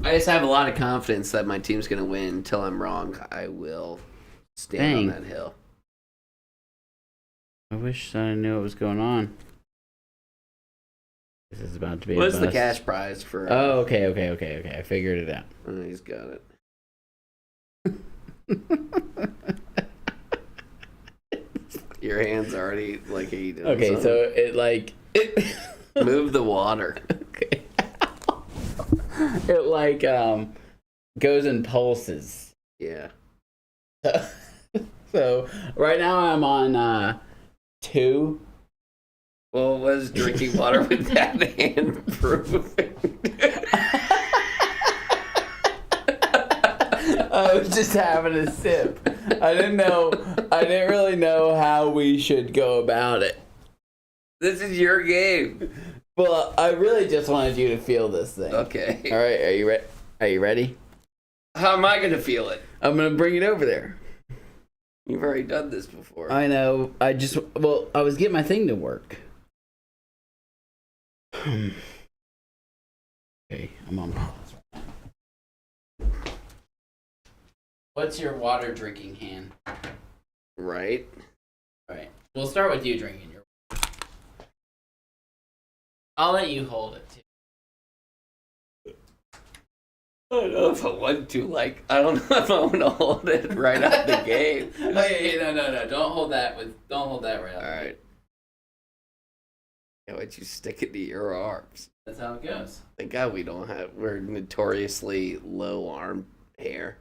I just have a lot of confidence that my team's gonna win. Until I'm wrong, I will stand on that hill. I wish I knew what was going on. This is about to be. What's a the bust. cash prize for? Oh, okay. I figured it out. Oh, he's got it. Your hand's already like eating. Okay, something. so it Move the water. Okay. It goes in pulses. Yeah. So right now I'm on 2. Well, was drinking water with that hand improving? I was just having a sip. I didn't really know how we should go about it. This is your game. Well, I really just wanted you to feel this thing. Okay. All right, are you ready? How am I gonna feel it? I'm gonna bring it over there. You've already done this before. I know. I was getting my thing to work. Okay, I'm on pause. What's your water drinking hand? Right. All right. We'll start with you drinking your. I'll let you hold it too. I don't know if I want to. I don't know if I want to hold it right out the game. Okay, no. Don't hold that right All out. right. Yeah, why don't you stick it to your arms? That's how it goes. Thank God we're notoriously low arm hair.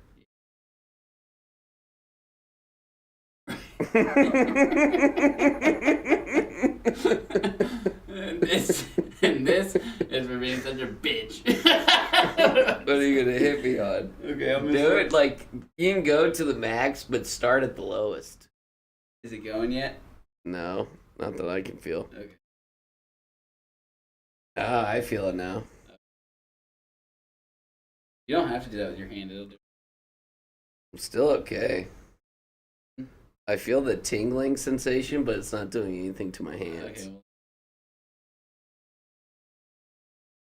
And this is for being such a bitch. What are you gonna hit me on? Okay, I'm Do it you can go to the max, but start at the lowest. Is it going yet? No, not that I can feel. Okay. Ah, I feel it now. You don't have to do that with your hand. It'll do. I'm still okay. I feel the tingling sensation, but it's not doing anything to my hands. Okay.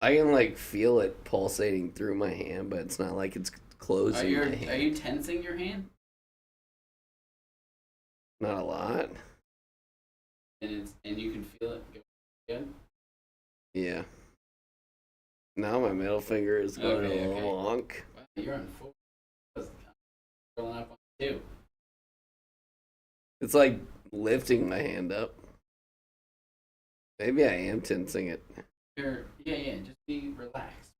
Well, I can feel it pulsating through my hand, but it's not like it's closing my hand. Are you tensing your hand? Not a lot. And you can feel it go again? Yeah. Now my middle finger is going Okay, a little wonk. Wow, you're on 4. Going up on 2. It's like lifting my hand up. Maybe I am tensing it. Yeah. Just be relaxed.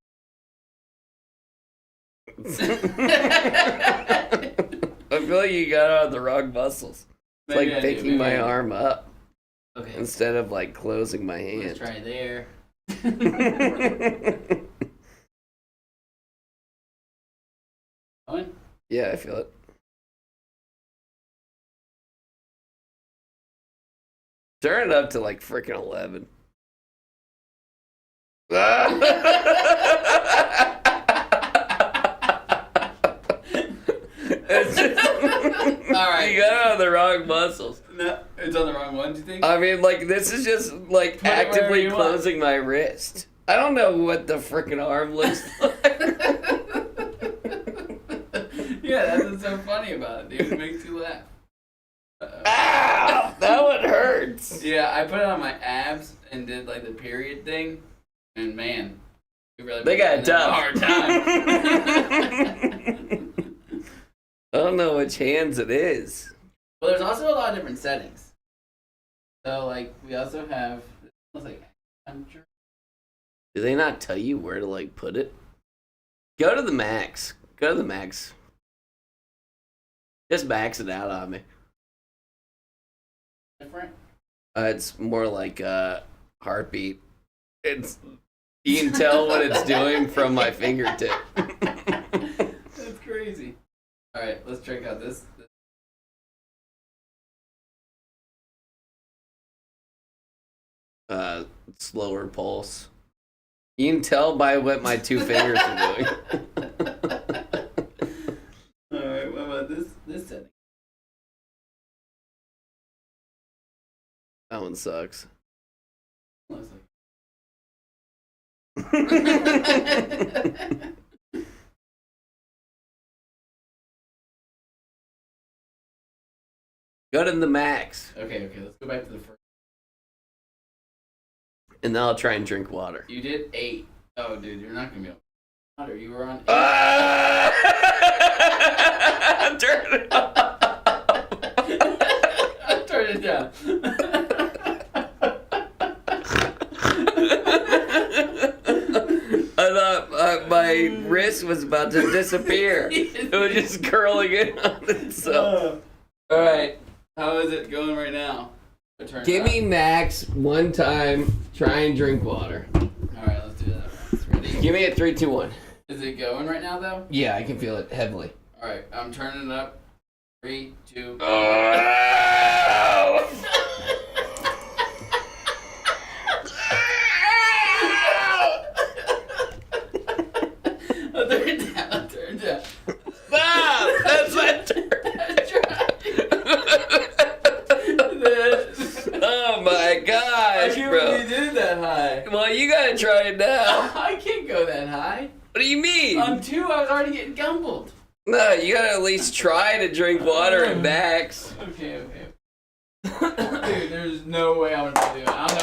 I feel like you got on the wrong muscles. It's Maybe like I do, picking maybe my I do. arm up Okay. instead of closing my Let's hand. try there. Going? Yeah, I feel it. Turn it up to freaking 11. It's just, All right. you got it on the wrong muscles. No, it's on the wrong one. Do you think? I mean, this is just wherever actively you want. closing my wrist. I don't know what the freaking arm looks like. Yeah, that's what's so funny about it, dude. It makes you laugh. Ow! That one hurts. Yeah, I put it on my abs and did the period thing, and man, you really They got put me in a tough. hard time. I don't know which hands it is. Well, there's also a lot of different settings. So, like, we also have, it smells like acupuncture. Do they not tell you where to, like, put it? Go to the max. Go to the max. Just max it out on me. Different. It's more like heartbeat. It's you can tell what it's doing from my fingertip. That's crazy. All right, let's check out this. Slower pulse. You can tell by what my two fingers are doing. All right, what about this setting? That one sucks. Looks like- Go to the max, okay, let's go back to the first. and then I'll try and drink water. You did 8. Oh, dude, you're not gonna be able to water. You were on 8. Turn it off. Turn it down. I thought my wrist was about to disappear. It was just curling in on itself. All right, how is it going right now? Give me max one time. Try and drink water. All right, let's do that. Ready? Give me a 3, 2, 1. Is it going right now though? Yeah, I can feel it heavily. All right, I'm turning it up. 3, 2. I'll turn it down. I'll turn it down. Stop! That's what. Oh my gosh, I can't bro. believe you did it that high. Well, you gotta try it now. I can't go that high. What do you mean? On 2, I was already getting gumbled. No, you gotta at least try to drink water at max. Okay. Dude, there's no way I'm gonna do it. I don't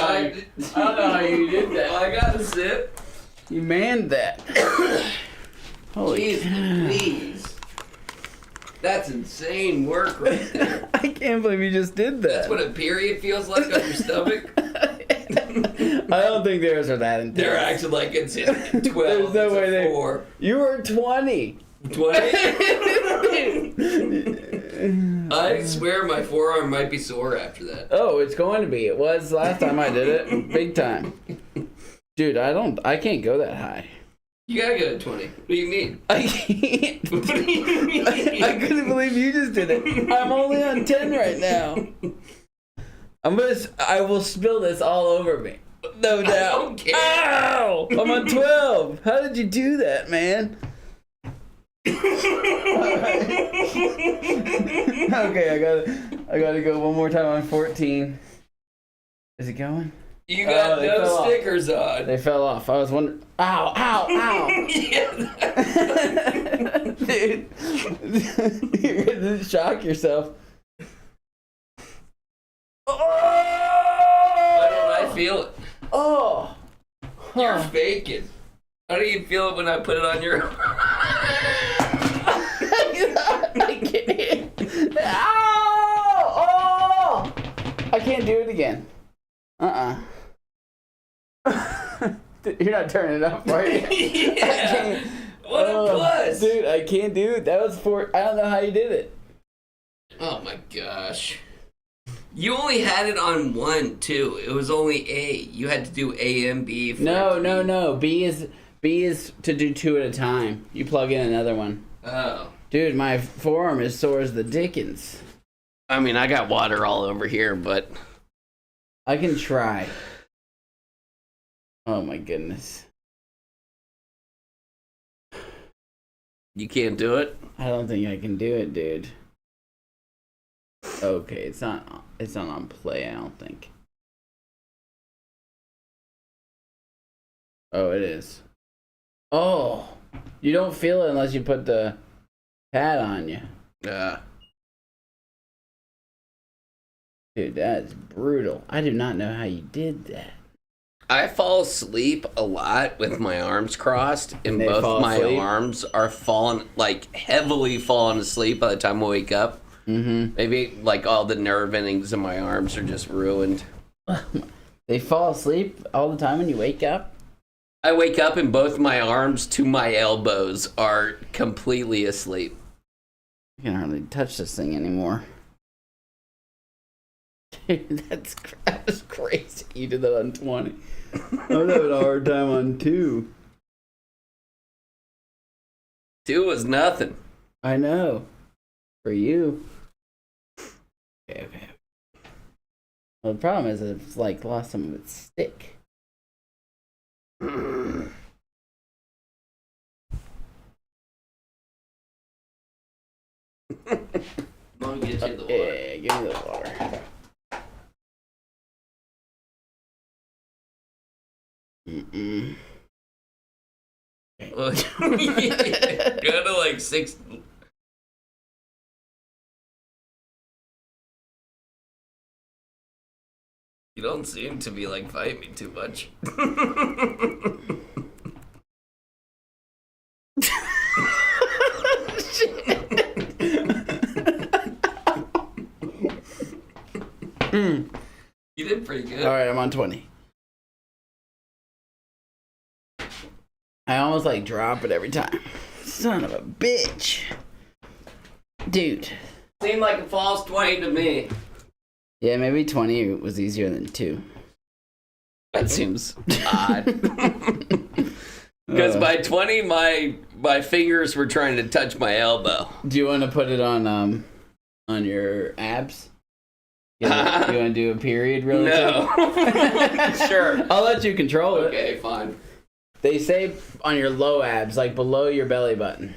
know how you did that. I got a sip. You manned that. Holy Jeez, please. That's insane work right there. I can't believe you just did that. That's what a period feels like on your stomach. I don't think theirs are that intense. They're acting like it's in 12. There's no it's way a they. 4. You were 20. 20? I swear my forearm might be sore after that. Oh, it's going to be. It was last time I did it. Big time. Dude, I can't go that high. You gotta go to 20. What do you mean? I can't. What do you mean? I couldn't believe you just did it. I'm only on 10 right now. I will spill this all over me. No doubt. I don't care. Ow! I'm on 12. How did you do that, man? Okay, I gotta go one more time on 14. Is it going? You got they no fell off. stickers on. They fell off. I was wondering. Ow! Yeah. Dude, you're gonna shock yourself. Why don't I feel it? Oh! You're faking. How do you feel it when I put it on your... I can't. Ow! Oh! I can't do it again. You're not turning it up, right? Yeah. What a plus. Dude, I can't do it. That was I don't know how you did it. Oh my gosh. You only had it on 1, too. It was only A. You had to do A and B. No. B is to do 2 at a time. You plug in another one. Oh. Dude, my forearm is sore as the dickens. I mean, I got water all over here, but... I can try. Oh my goodness. You can't do it? I don't think I can do it, dude. Okay, it's not on play, I don't think. Oh, it is. Oh, you don't feel it unless you put the pad on you. Yeah. Dude, that's brutal. I do not know how you did that. I fall asleep a lot with my arms crossed, and They both fall my asleep? arms are heavily falling asleep by the time I wake up. Mm-hmm. Maybe like all the nerve endings in my arms are just ruined. They fall asleep all the time when you wake up? I wake up and both my arms to my elbows are completely asleep. I can hardly touch this thing anymore. Dude, that's crazy. You did that on 20. I'm having a hard time on 2. 2 was nothing. I know. For you. Okay. Well, the problem is it's like lost some of its stick. I'll get you the water. Yeah, give me the water. Mm-mm. Go to like 6. You don't seem to be like fighting me too much. You did pretty good. All right, I'm on 20. I almost like drop it every time. Son of a bitch. Dude. Seemed like a false 20 to me. Yeah, maybe 20 was easier than 2. That seems odd. Because by 20, my fingers were trying to touch my elbow. Do you want to put it on your abs? You want to do a period really No. quick? Sure. I'll let you control it. Okay, fine. They say on your low abs, like below your belly button.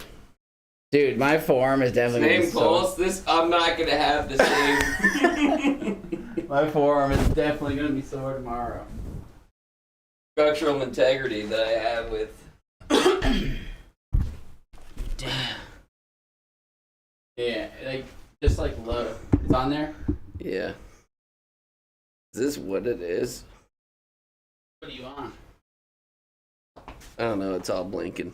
Dude, my forearm is definitely Same gonna be sore. pulse. This I'm not gonna have the same My forearm is definitely gonna be sore tomorrow. structural integrity that I have with. Yeah, like just like low. It's on there. Yeah. Is this what it is? What are you on? I don't know. It's all blinking.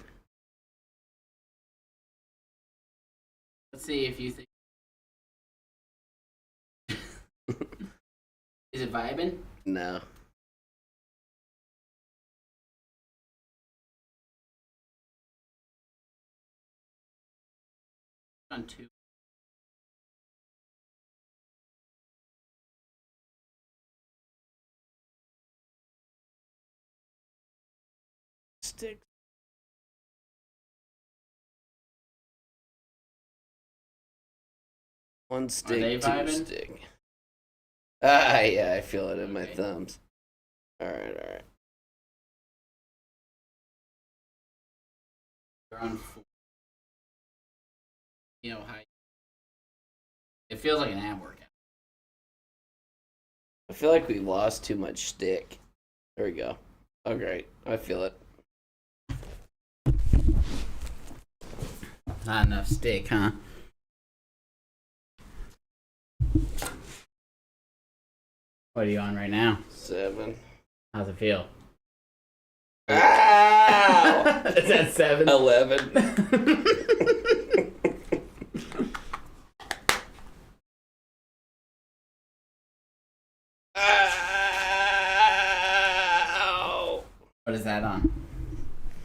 Let's see if you think. Is it vibing? No. On 2. Stick. One they stick, 2 vibing? stick. Ah, yeah, I feel it in my thumbs. All right. You're on 4. You know how. It feels like an ab workout. I feel like we lost too much stick. There we go. Oh, great. I feel it. Not enough stick, huh? What are you on right now? 7. How's it feel? Ow! Is that 7? 11. Ow! What is that on?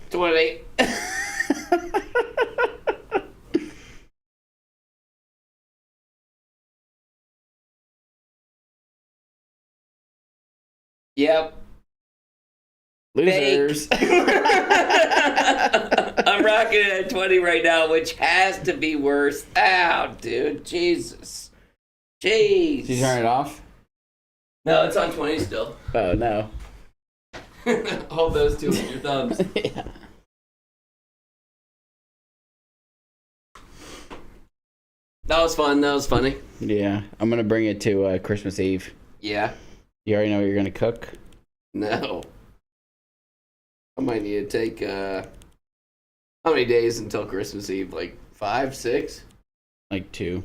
20. Yep. Losers. I'm rocking it at 20 right now, which has to be worse. Ow, dude. Jesus. Jeez. Did you turn it off? No, it's on 20 still. Oh, no. Hold those two with your thumbs. Yeah. That was fun. That was funny. Yeah. I'm going to bring it to Christmas Eve. Yeah. You already know what you're going to cook? No. I might need to take, how many days until Christmas Eve? Like 5, 6? Like 2.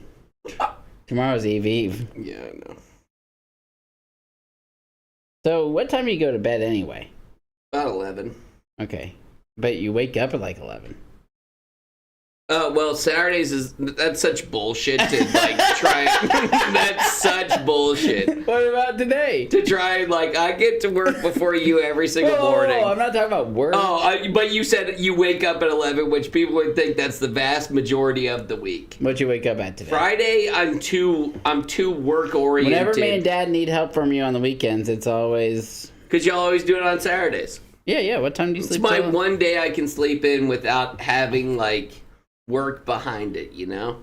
Tomorrow's Eve. Yeah, I know. So what time do you go to bed anyway? About 11. Okay. But you wake up at like 11. Well, Saturdays that's such bullshit to like try. That's such bullshit What about today? to try. Like, I get to work before you every single Whoa, morning. I'm not talking about work. But you said you wake up at 11, which people would think that's the vast majority of the week. What'd you wake up at today? Friday, I'm too work oriented. Whenever me and Dad need help from you on the weekends, it's always... Because y'all always do it on Saturdays. Yeah. What time do you It's sleep my till? one day I can sleep in without having, like, work behind it, you know?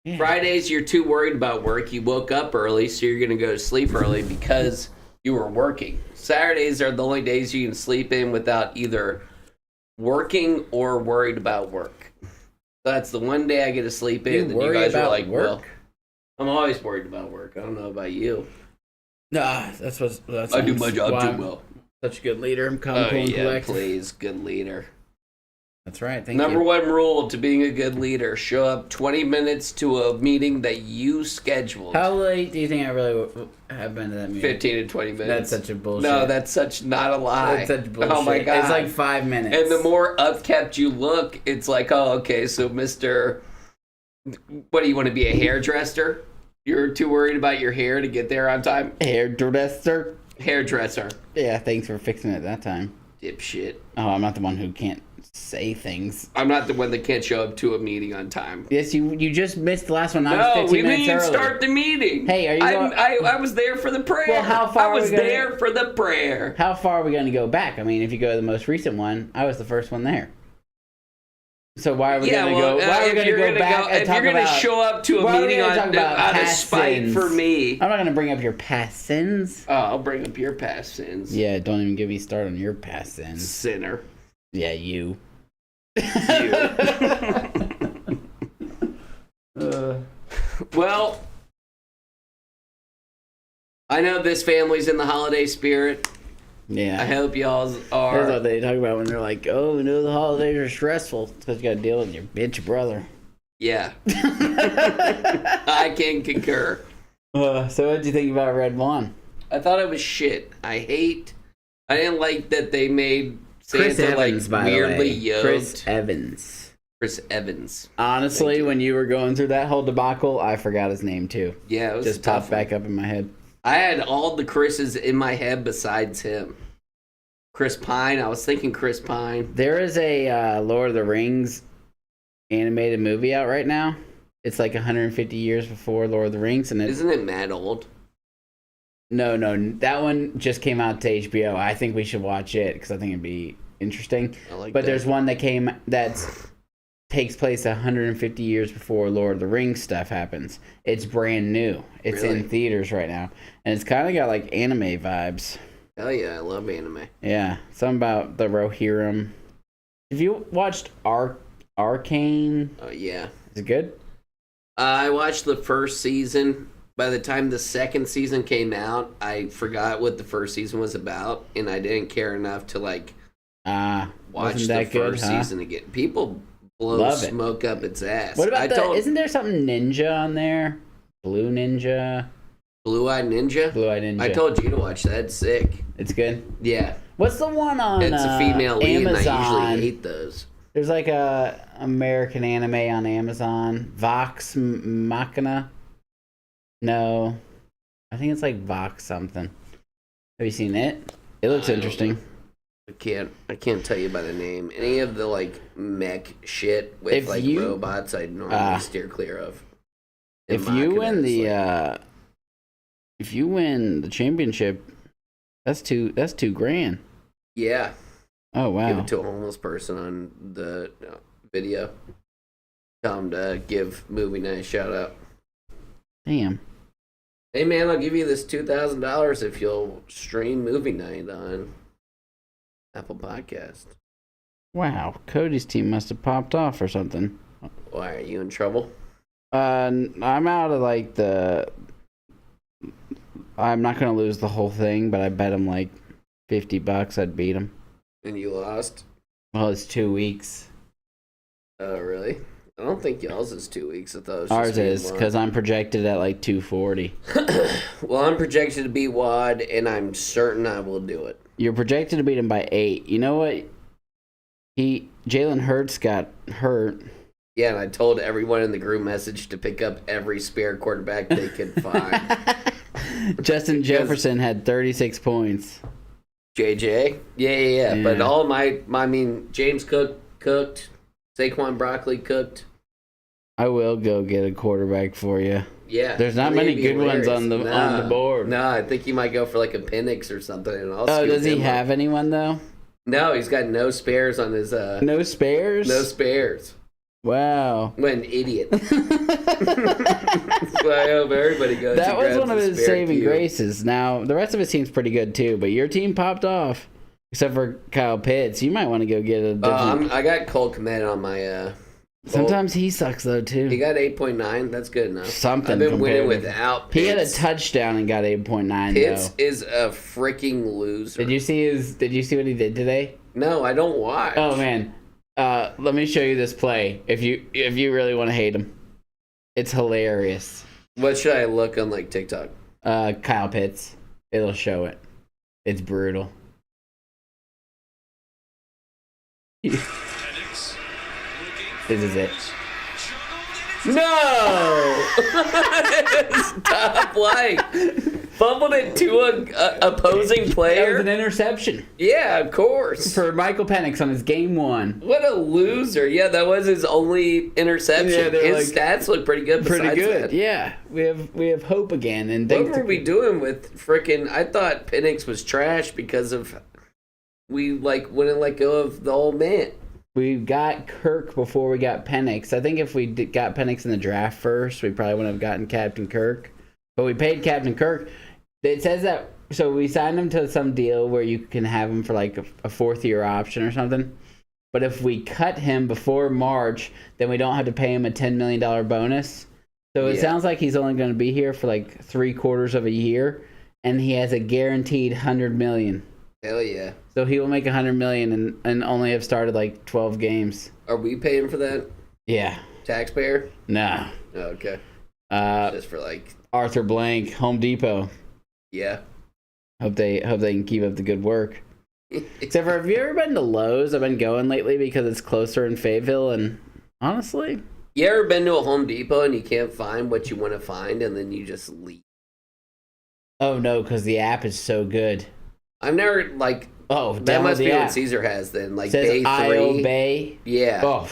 Yeah. Fridays, you're too worried about work. You woke up early, so you're going to go to sleep early because you were working. Saturdays are the only days you can sleep in without either working or worried about work. That's the one day I get to sleep in. You and you worry guys are about like, work? well, I'm always worried about work. I don't know about you. Nah, that's I do my job too well. Such a good leader. I'm calm, Oh, cool, and yeah, collected. please. Good leader. That's right. Thank Number you. one rule to being a good leader: show up 20 minutes to a meeting that you scheduled. How late do you think I really have been to that meeting? 15 to 20 minutes. That's such a bullshit. No, that's such not a lie. That's such bullshit. Oh my god. It's like 5 minutes. And the more upkept you look, it's like, oh, okay, so Mr. What do you want to be, a hairdresser? You're too worried about your hair to get there on time? Hairdresser. Hairdresser. Yeah, thanks for fixing it that time. Dipshit. Oh, I'm not the one who can't say things. I'm not the one that can't show up to a meeting on time. Yes, you just missed the last one. I was No, 15 we minutes didn't early. start the meeting. Hey, are you going- I was there for the prayer. Well, how far I are was we gonna- there for the prayer. How far are we going to go back? I mean, if you go to the most recent one, I was the first one there. So why are we going to go? Why are we going to go back and if talk you're going to about? show up to why a are we meeting gonna talk about out of past spite sins? for me? I'm not going to bring up your past sins. Oh, I'll bring up your past sins. Yeah, don't even get me started on your past sins. Sinner. Yeah, you. Well, I know this family's in the holiday spirit. Yeah. I hope y'all's That's are. what they talk about when they're like, "Oh, the holidays are stressful." It's because you got to deal with your bitch brother. Yeah. I can concur. So what did you think about Red One? I thought it was shit. I didn't like that they made Chris Santa Evans, like by the weirdly way. yoked. Chris Evans. Chris Evans. Honestly, Thank you. when you were going through that whole debacle, I forgot his name too. Yeah, it was Just a tough popped back up in my head. I had all the Chris's in my head besides him. Chris Pine. I was thinking Chris Pine. There is a Lord of the Rings animated movie out right now. It's like 150 years before Lord of the Rings, and Isn't it mad old? No, that one just came out to HBO. I think we should watch it because I think it'd be interesting. I like But that. there's one that takes place 150 years before Lord of the Rings stuff happens. It's brand new. It's Really? in theaters right now, and it's kind of got like anime vibes. Hell yeah, I love anime. Yeah, something about the Rohirrim. Have you watched Arcane? Oh yeah. Is it good? I watched the first season. By the time the second season came out, I forgot what the first season was about, and I didn't care enough to like watch Wasn't the that good, first huh? season again. People blow Love it. smoke up its ass. What I about told isn't there something ninja on there? Blue Ninja? Blue-Eyed Ninja? Blue-Eyed Ninja. I told you to watch that. It's sick. It's good. Yeah. What's the one on It's a female lead, and I Amazon? usually hate those. There's like a American anime on Amazon. Vox Machina? No. I think it's like Vox something. Have you seen it? It looks I don't interesting. I can't tell you by the name. Any of the like mech shit with If like you- robots, I normally steer clear of. And If you Machina win is, the like, if you win the championship, that's two grand. yeah, Oh wow. give it to a homeless person on the video. Tell him to give Movie Night a shout out. Damn. Hey man, I'll give you this $2,000 if you'll stream Movie Night on Apple Podcast. Wow. Cody's team must have popped off or something. Why are you in trouble? I'm out of like the. I'm not gonna lose the whole thing, but I bet him like $50 I'd beat him. And you lost? Well, it's 2 weeks. Oh really? I don't think y'all's is 2 weeks. I thought it was Ours just being is one. because I'm projected at like 240. Well, I'm projected to be WAD, and I'm certain I will do it. You're projected to beat him by 8. You know what? Jalen Hurts got hurt. Yeah, and I told everyone in the group message to pick up every spare quarterback they could find. Justin Jefferson had 36 points. JJ? Yeah. But all I mean, James Cook cooked. Saquon Broccoli cooked. I will go get a quarterback for you. Yeah. There's not many good ones on the board. No, I think he might go for like a Penix or something. And I'll Oh, scoop does he him have up. anyone though? No, he's got no spares on his. No spares? No spares. Wow. What an idiot. So I hope everybody goes. That and was grabs one of a his spare saving cube. graces. Now, the rest of it seems pretty good too, but your team popped off. Except for Kyle Pitts. You might want to go get a different... I got Cole Kmet on my... Sometimes he sucks though too. He got 8.9. That's good enough. Something I've been winning comparative. without Pitts. He had a touchdown and got 8.9 Pitts though. is a freaking loser. Did you see what he did today? No, I don't watch. Oh man. Let me show you this play if you really want to hate him. It's hilarious. What should I look on like TikTok? Kyle Pitts. It'll show it. It's brutal. This is it. No! Stop, like, fumbled it to a opposing That was player. an interception Yeah, of course. for Michael Penix on his game 1. What a loser. Yeah, that was his only interception. Yeah, they're His like- stats look pretty good. Pretty besides good. that. Yeah, we have hope again. And What thanks were to- we doing with frickin'... I thought Penix was trash because of... We, like, wouldn't let go of the old man. We got Kirk before we got Penix. I think if we got Penix in the draft first, we probably wouldn't have gotten Captain Kirk. But we paid Captain Kirk. It says that, so we signed him to some deal where you can have him for like a 4th-year option or something. But if we cut him before March, then we don't have to pay him a $10 million bonus. So it Yeah. sounds like he's only going to be here for like 3/4 of a year, and he has a guaranteed $100 million. Hell yeah. So he will make $100 million and only have started like 12 games. Are we paying for that? Yeah. Taxpayer? No. Oh, okay. Uh, Just for like... Arthur Blank, Home Depot. Yeah. Hope they can keep up the good work. Except for, have you ever been to Lowe's? I've been going lately because it's closer in Fayetteville, and honestly, You ever been to a Home Depot and you can't find what you want to find and then you just leave? oh no, because the app is so good. I've never, like... Oh, That download must the be app. what Caesar has then. Like, It says Bay 3. IO Bay. Yeah. Oh,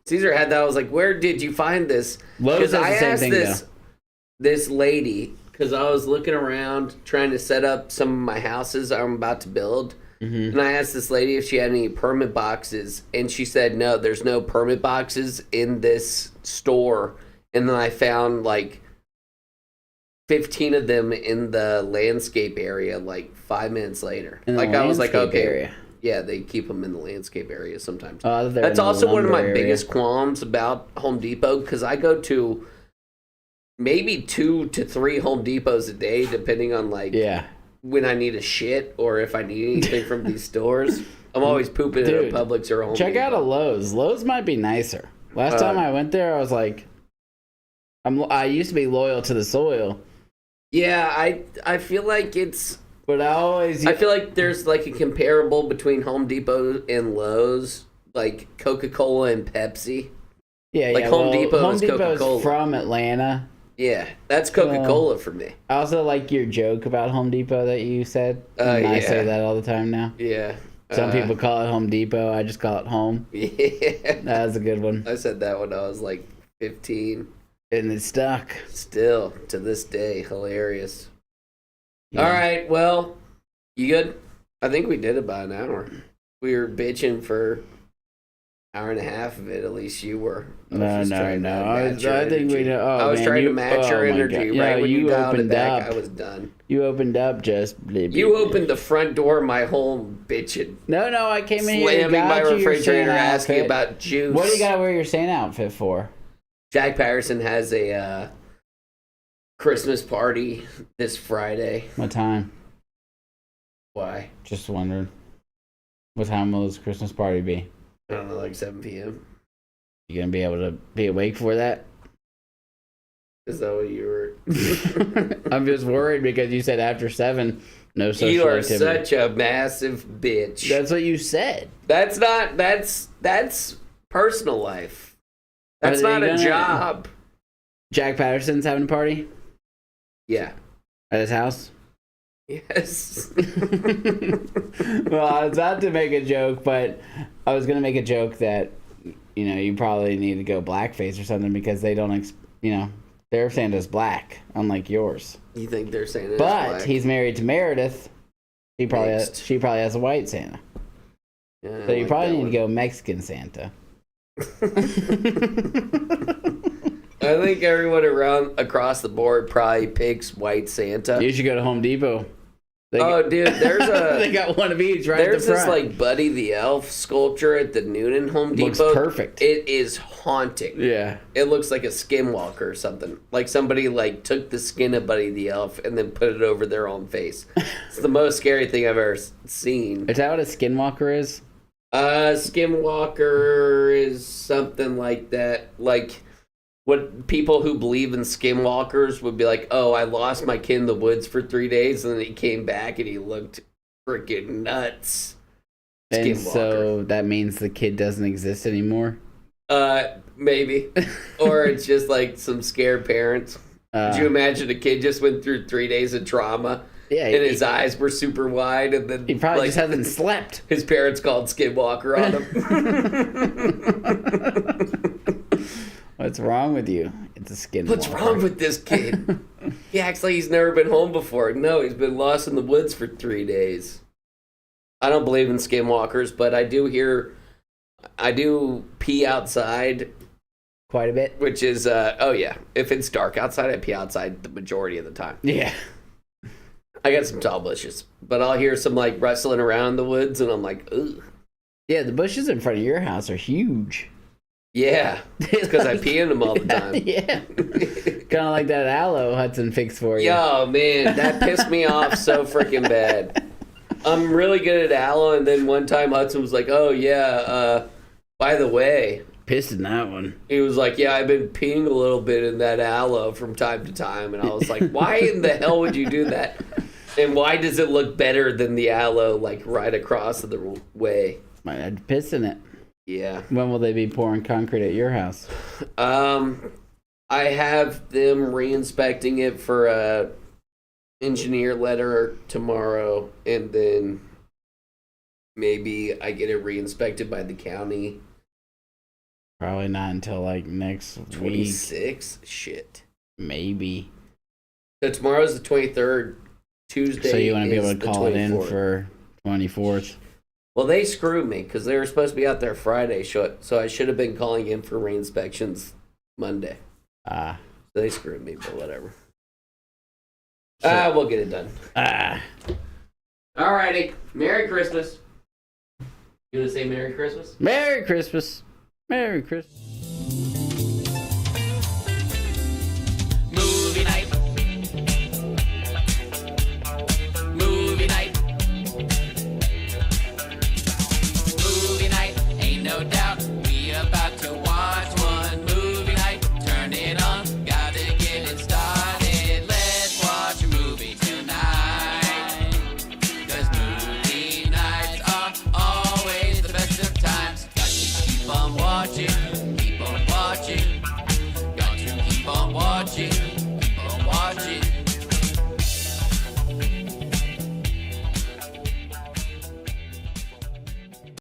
Caesar had that. I was like, where did you find this? Lowe's Because does I the same asked thing this lady, because I was looking around trying to set up some of my houses I'm about to build. Mm-hmm. And I asked this lady if she had any permit boxes. And she said, no, there's no permit boxes in this store. And then I found like 15 of them in the landscape area like 5 minutes later. In the Like I was like, landscape okay. area. Yeah, they keep them in the landscape area sometimes. Oh, they're That's in the also one of my lumber area. biggest qualms about Home Depot because I go to maybe 2 to 3 Home Depots a day, depending on like Yeah. when I need a shit or if I need anything from these stores. I'm always pooping at a Dude, Publix or a Home Check Depot. out a Lowe's. Lowe's might be nicer. Last time I went there, I was like, I used to be loyal to the soil, Yeah, I feel like it's. but I feel like there's like a comparable between Home Depot and Lowe's, like Coca-Cola and Pepsi. yeah, like yeah, Home Depot Home is Depot's Coca-Cola. from Atlanta. Yeah, that's Coca-Cola for me. I also like your joke about Home Depot that you said. And I say yeah. that all the time now. Yeah. Some people call it Home Depot. I just call it Home. Yeah. That was a good one. I said that when I was like 15. And it stuck. Still, to this day, hilarious. Yeah. All right, well, you good? I think we did about an hour. We were bitching for an hour and a half of it. At least you were. I was No. just trying to match your I think we energy. know. Oh, I was man, trying you, to match your my energy. God. Right Yeah, when you dialed it opened back, up. I was done. You opened up just. You opened the front door of my home bitching. No, I came in here. Slamming got my you your refrigerator, Santa asking outfit. about juice. What do you got to wear your Santa outfit for? Jack Patterson has a Christmas party this Friday. What time? Why? Just wondering. What time will this Christmas party be? I don't know, like 7 p.m. You gonna be able to be awake for that? Is that what you were? I'm just worried because you said after 7, no social You are activity. such a massive bitch. That's what you said. That's not. That's personal life. That's Are they not a gonna- job. Jack Patterson's having a party Yeah. at his house. Yes. Well, I was about to make a joke, but I was gonna make a joke that you probably need to go blackface or something because they don't, their Santa's black, unlike yours. You think they're saying it's But black? he's married to Meredith. She probably Mixed. has a white Santa, Yeah, I so you like probably that need one. to go Mexican Santa. I think everyone across the board probably picks white Santa. You should go to Home Depot. They Dude, there's they got one of each right there's at the this front. like Buddy the Elf sculpture at the Noonan Home Looks Depot. perfect. It is haunting. Yeah. It looks like a skinwalker or something. Like somebody like took the skin of Buddy the Elf and then put it over their own face. It's the most scary thing I've ever seen. Is that what a skinwalker is? Skinwalker is something like that. Like what people who believe in skinwalkers would be like, oh, I lost my kid in the woods for 3 days and then he came back and he looked freaking nuts. And so that means the kid doesn't exist anymore? Maybe. Or it's just like some scared parents. Could you imagine a kid just went through 3 days of trauma Yeah. and his eyes were super wide and then He probably like, just hasn't slept. his parents called Skinwalker on him. What's wrong with you? It's a skinwalker. What's wrong with this kid? He acts like he's never been home before. No, he's been lost in the woods for 3 days. I don't believe in skinwalkers, but I do pee outside, Quite a bit? which is, if it's dark outside, I pee outside the majority of the time. Yeah. I got some tall bushes, but I'll hear some like rustling around in the woods and I'm like, ugh. Yeah, the bushes in front of your house are huge. Yeah, it's because I pee in them all the time. Yeah. Kind of like that aloe Hudson fixed for you. Yo, man, that pissed me off so freaking bad. I'm really good at aloe, and then one time Hudson was like, oh, yeah, by the way, Pissed in that one. he was like, yeah, I've been peeing a little bit in that aloe from time to time. And I was like, why in the hell would you do that? And why does it look better than the aloe, like, right across the way? Might have to piss in it. Yeah. When will they be pouring concrete at your house? I have them re-inspecting it for a engineer letter tomorrow, and then maybe I get it re-inspected by the county. Probably not until like next week. 26? Shit. Maybe. So tomorrow's the 23rd. Tuesday. So you want to be is able to the call it in 24th. for 24th? Well, they screwed me because they were supposed to be out there Friday, so I should have been calling in for re-inspections Monday. Ah. They screwed me, but whatever. We'll get it done. Alrighty. Merry Christmas. You gonna say Merry Christmas? Merry Christmas. Merry Christmas. Movie night. Movie night. Movie night, ain't no doubt. We about to watch one. Movie night, turn it on. Gotta get it started. Let's watch a movie tonight. 'Cause movie nights are always the best of times. Got to keep on watching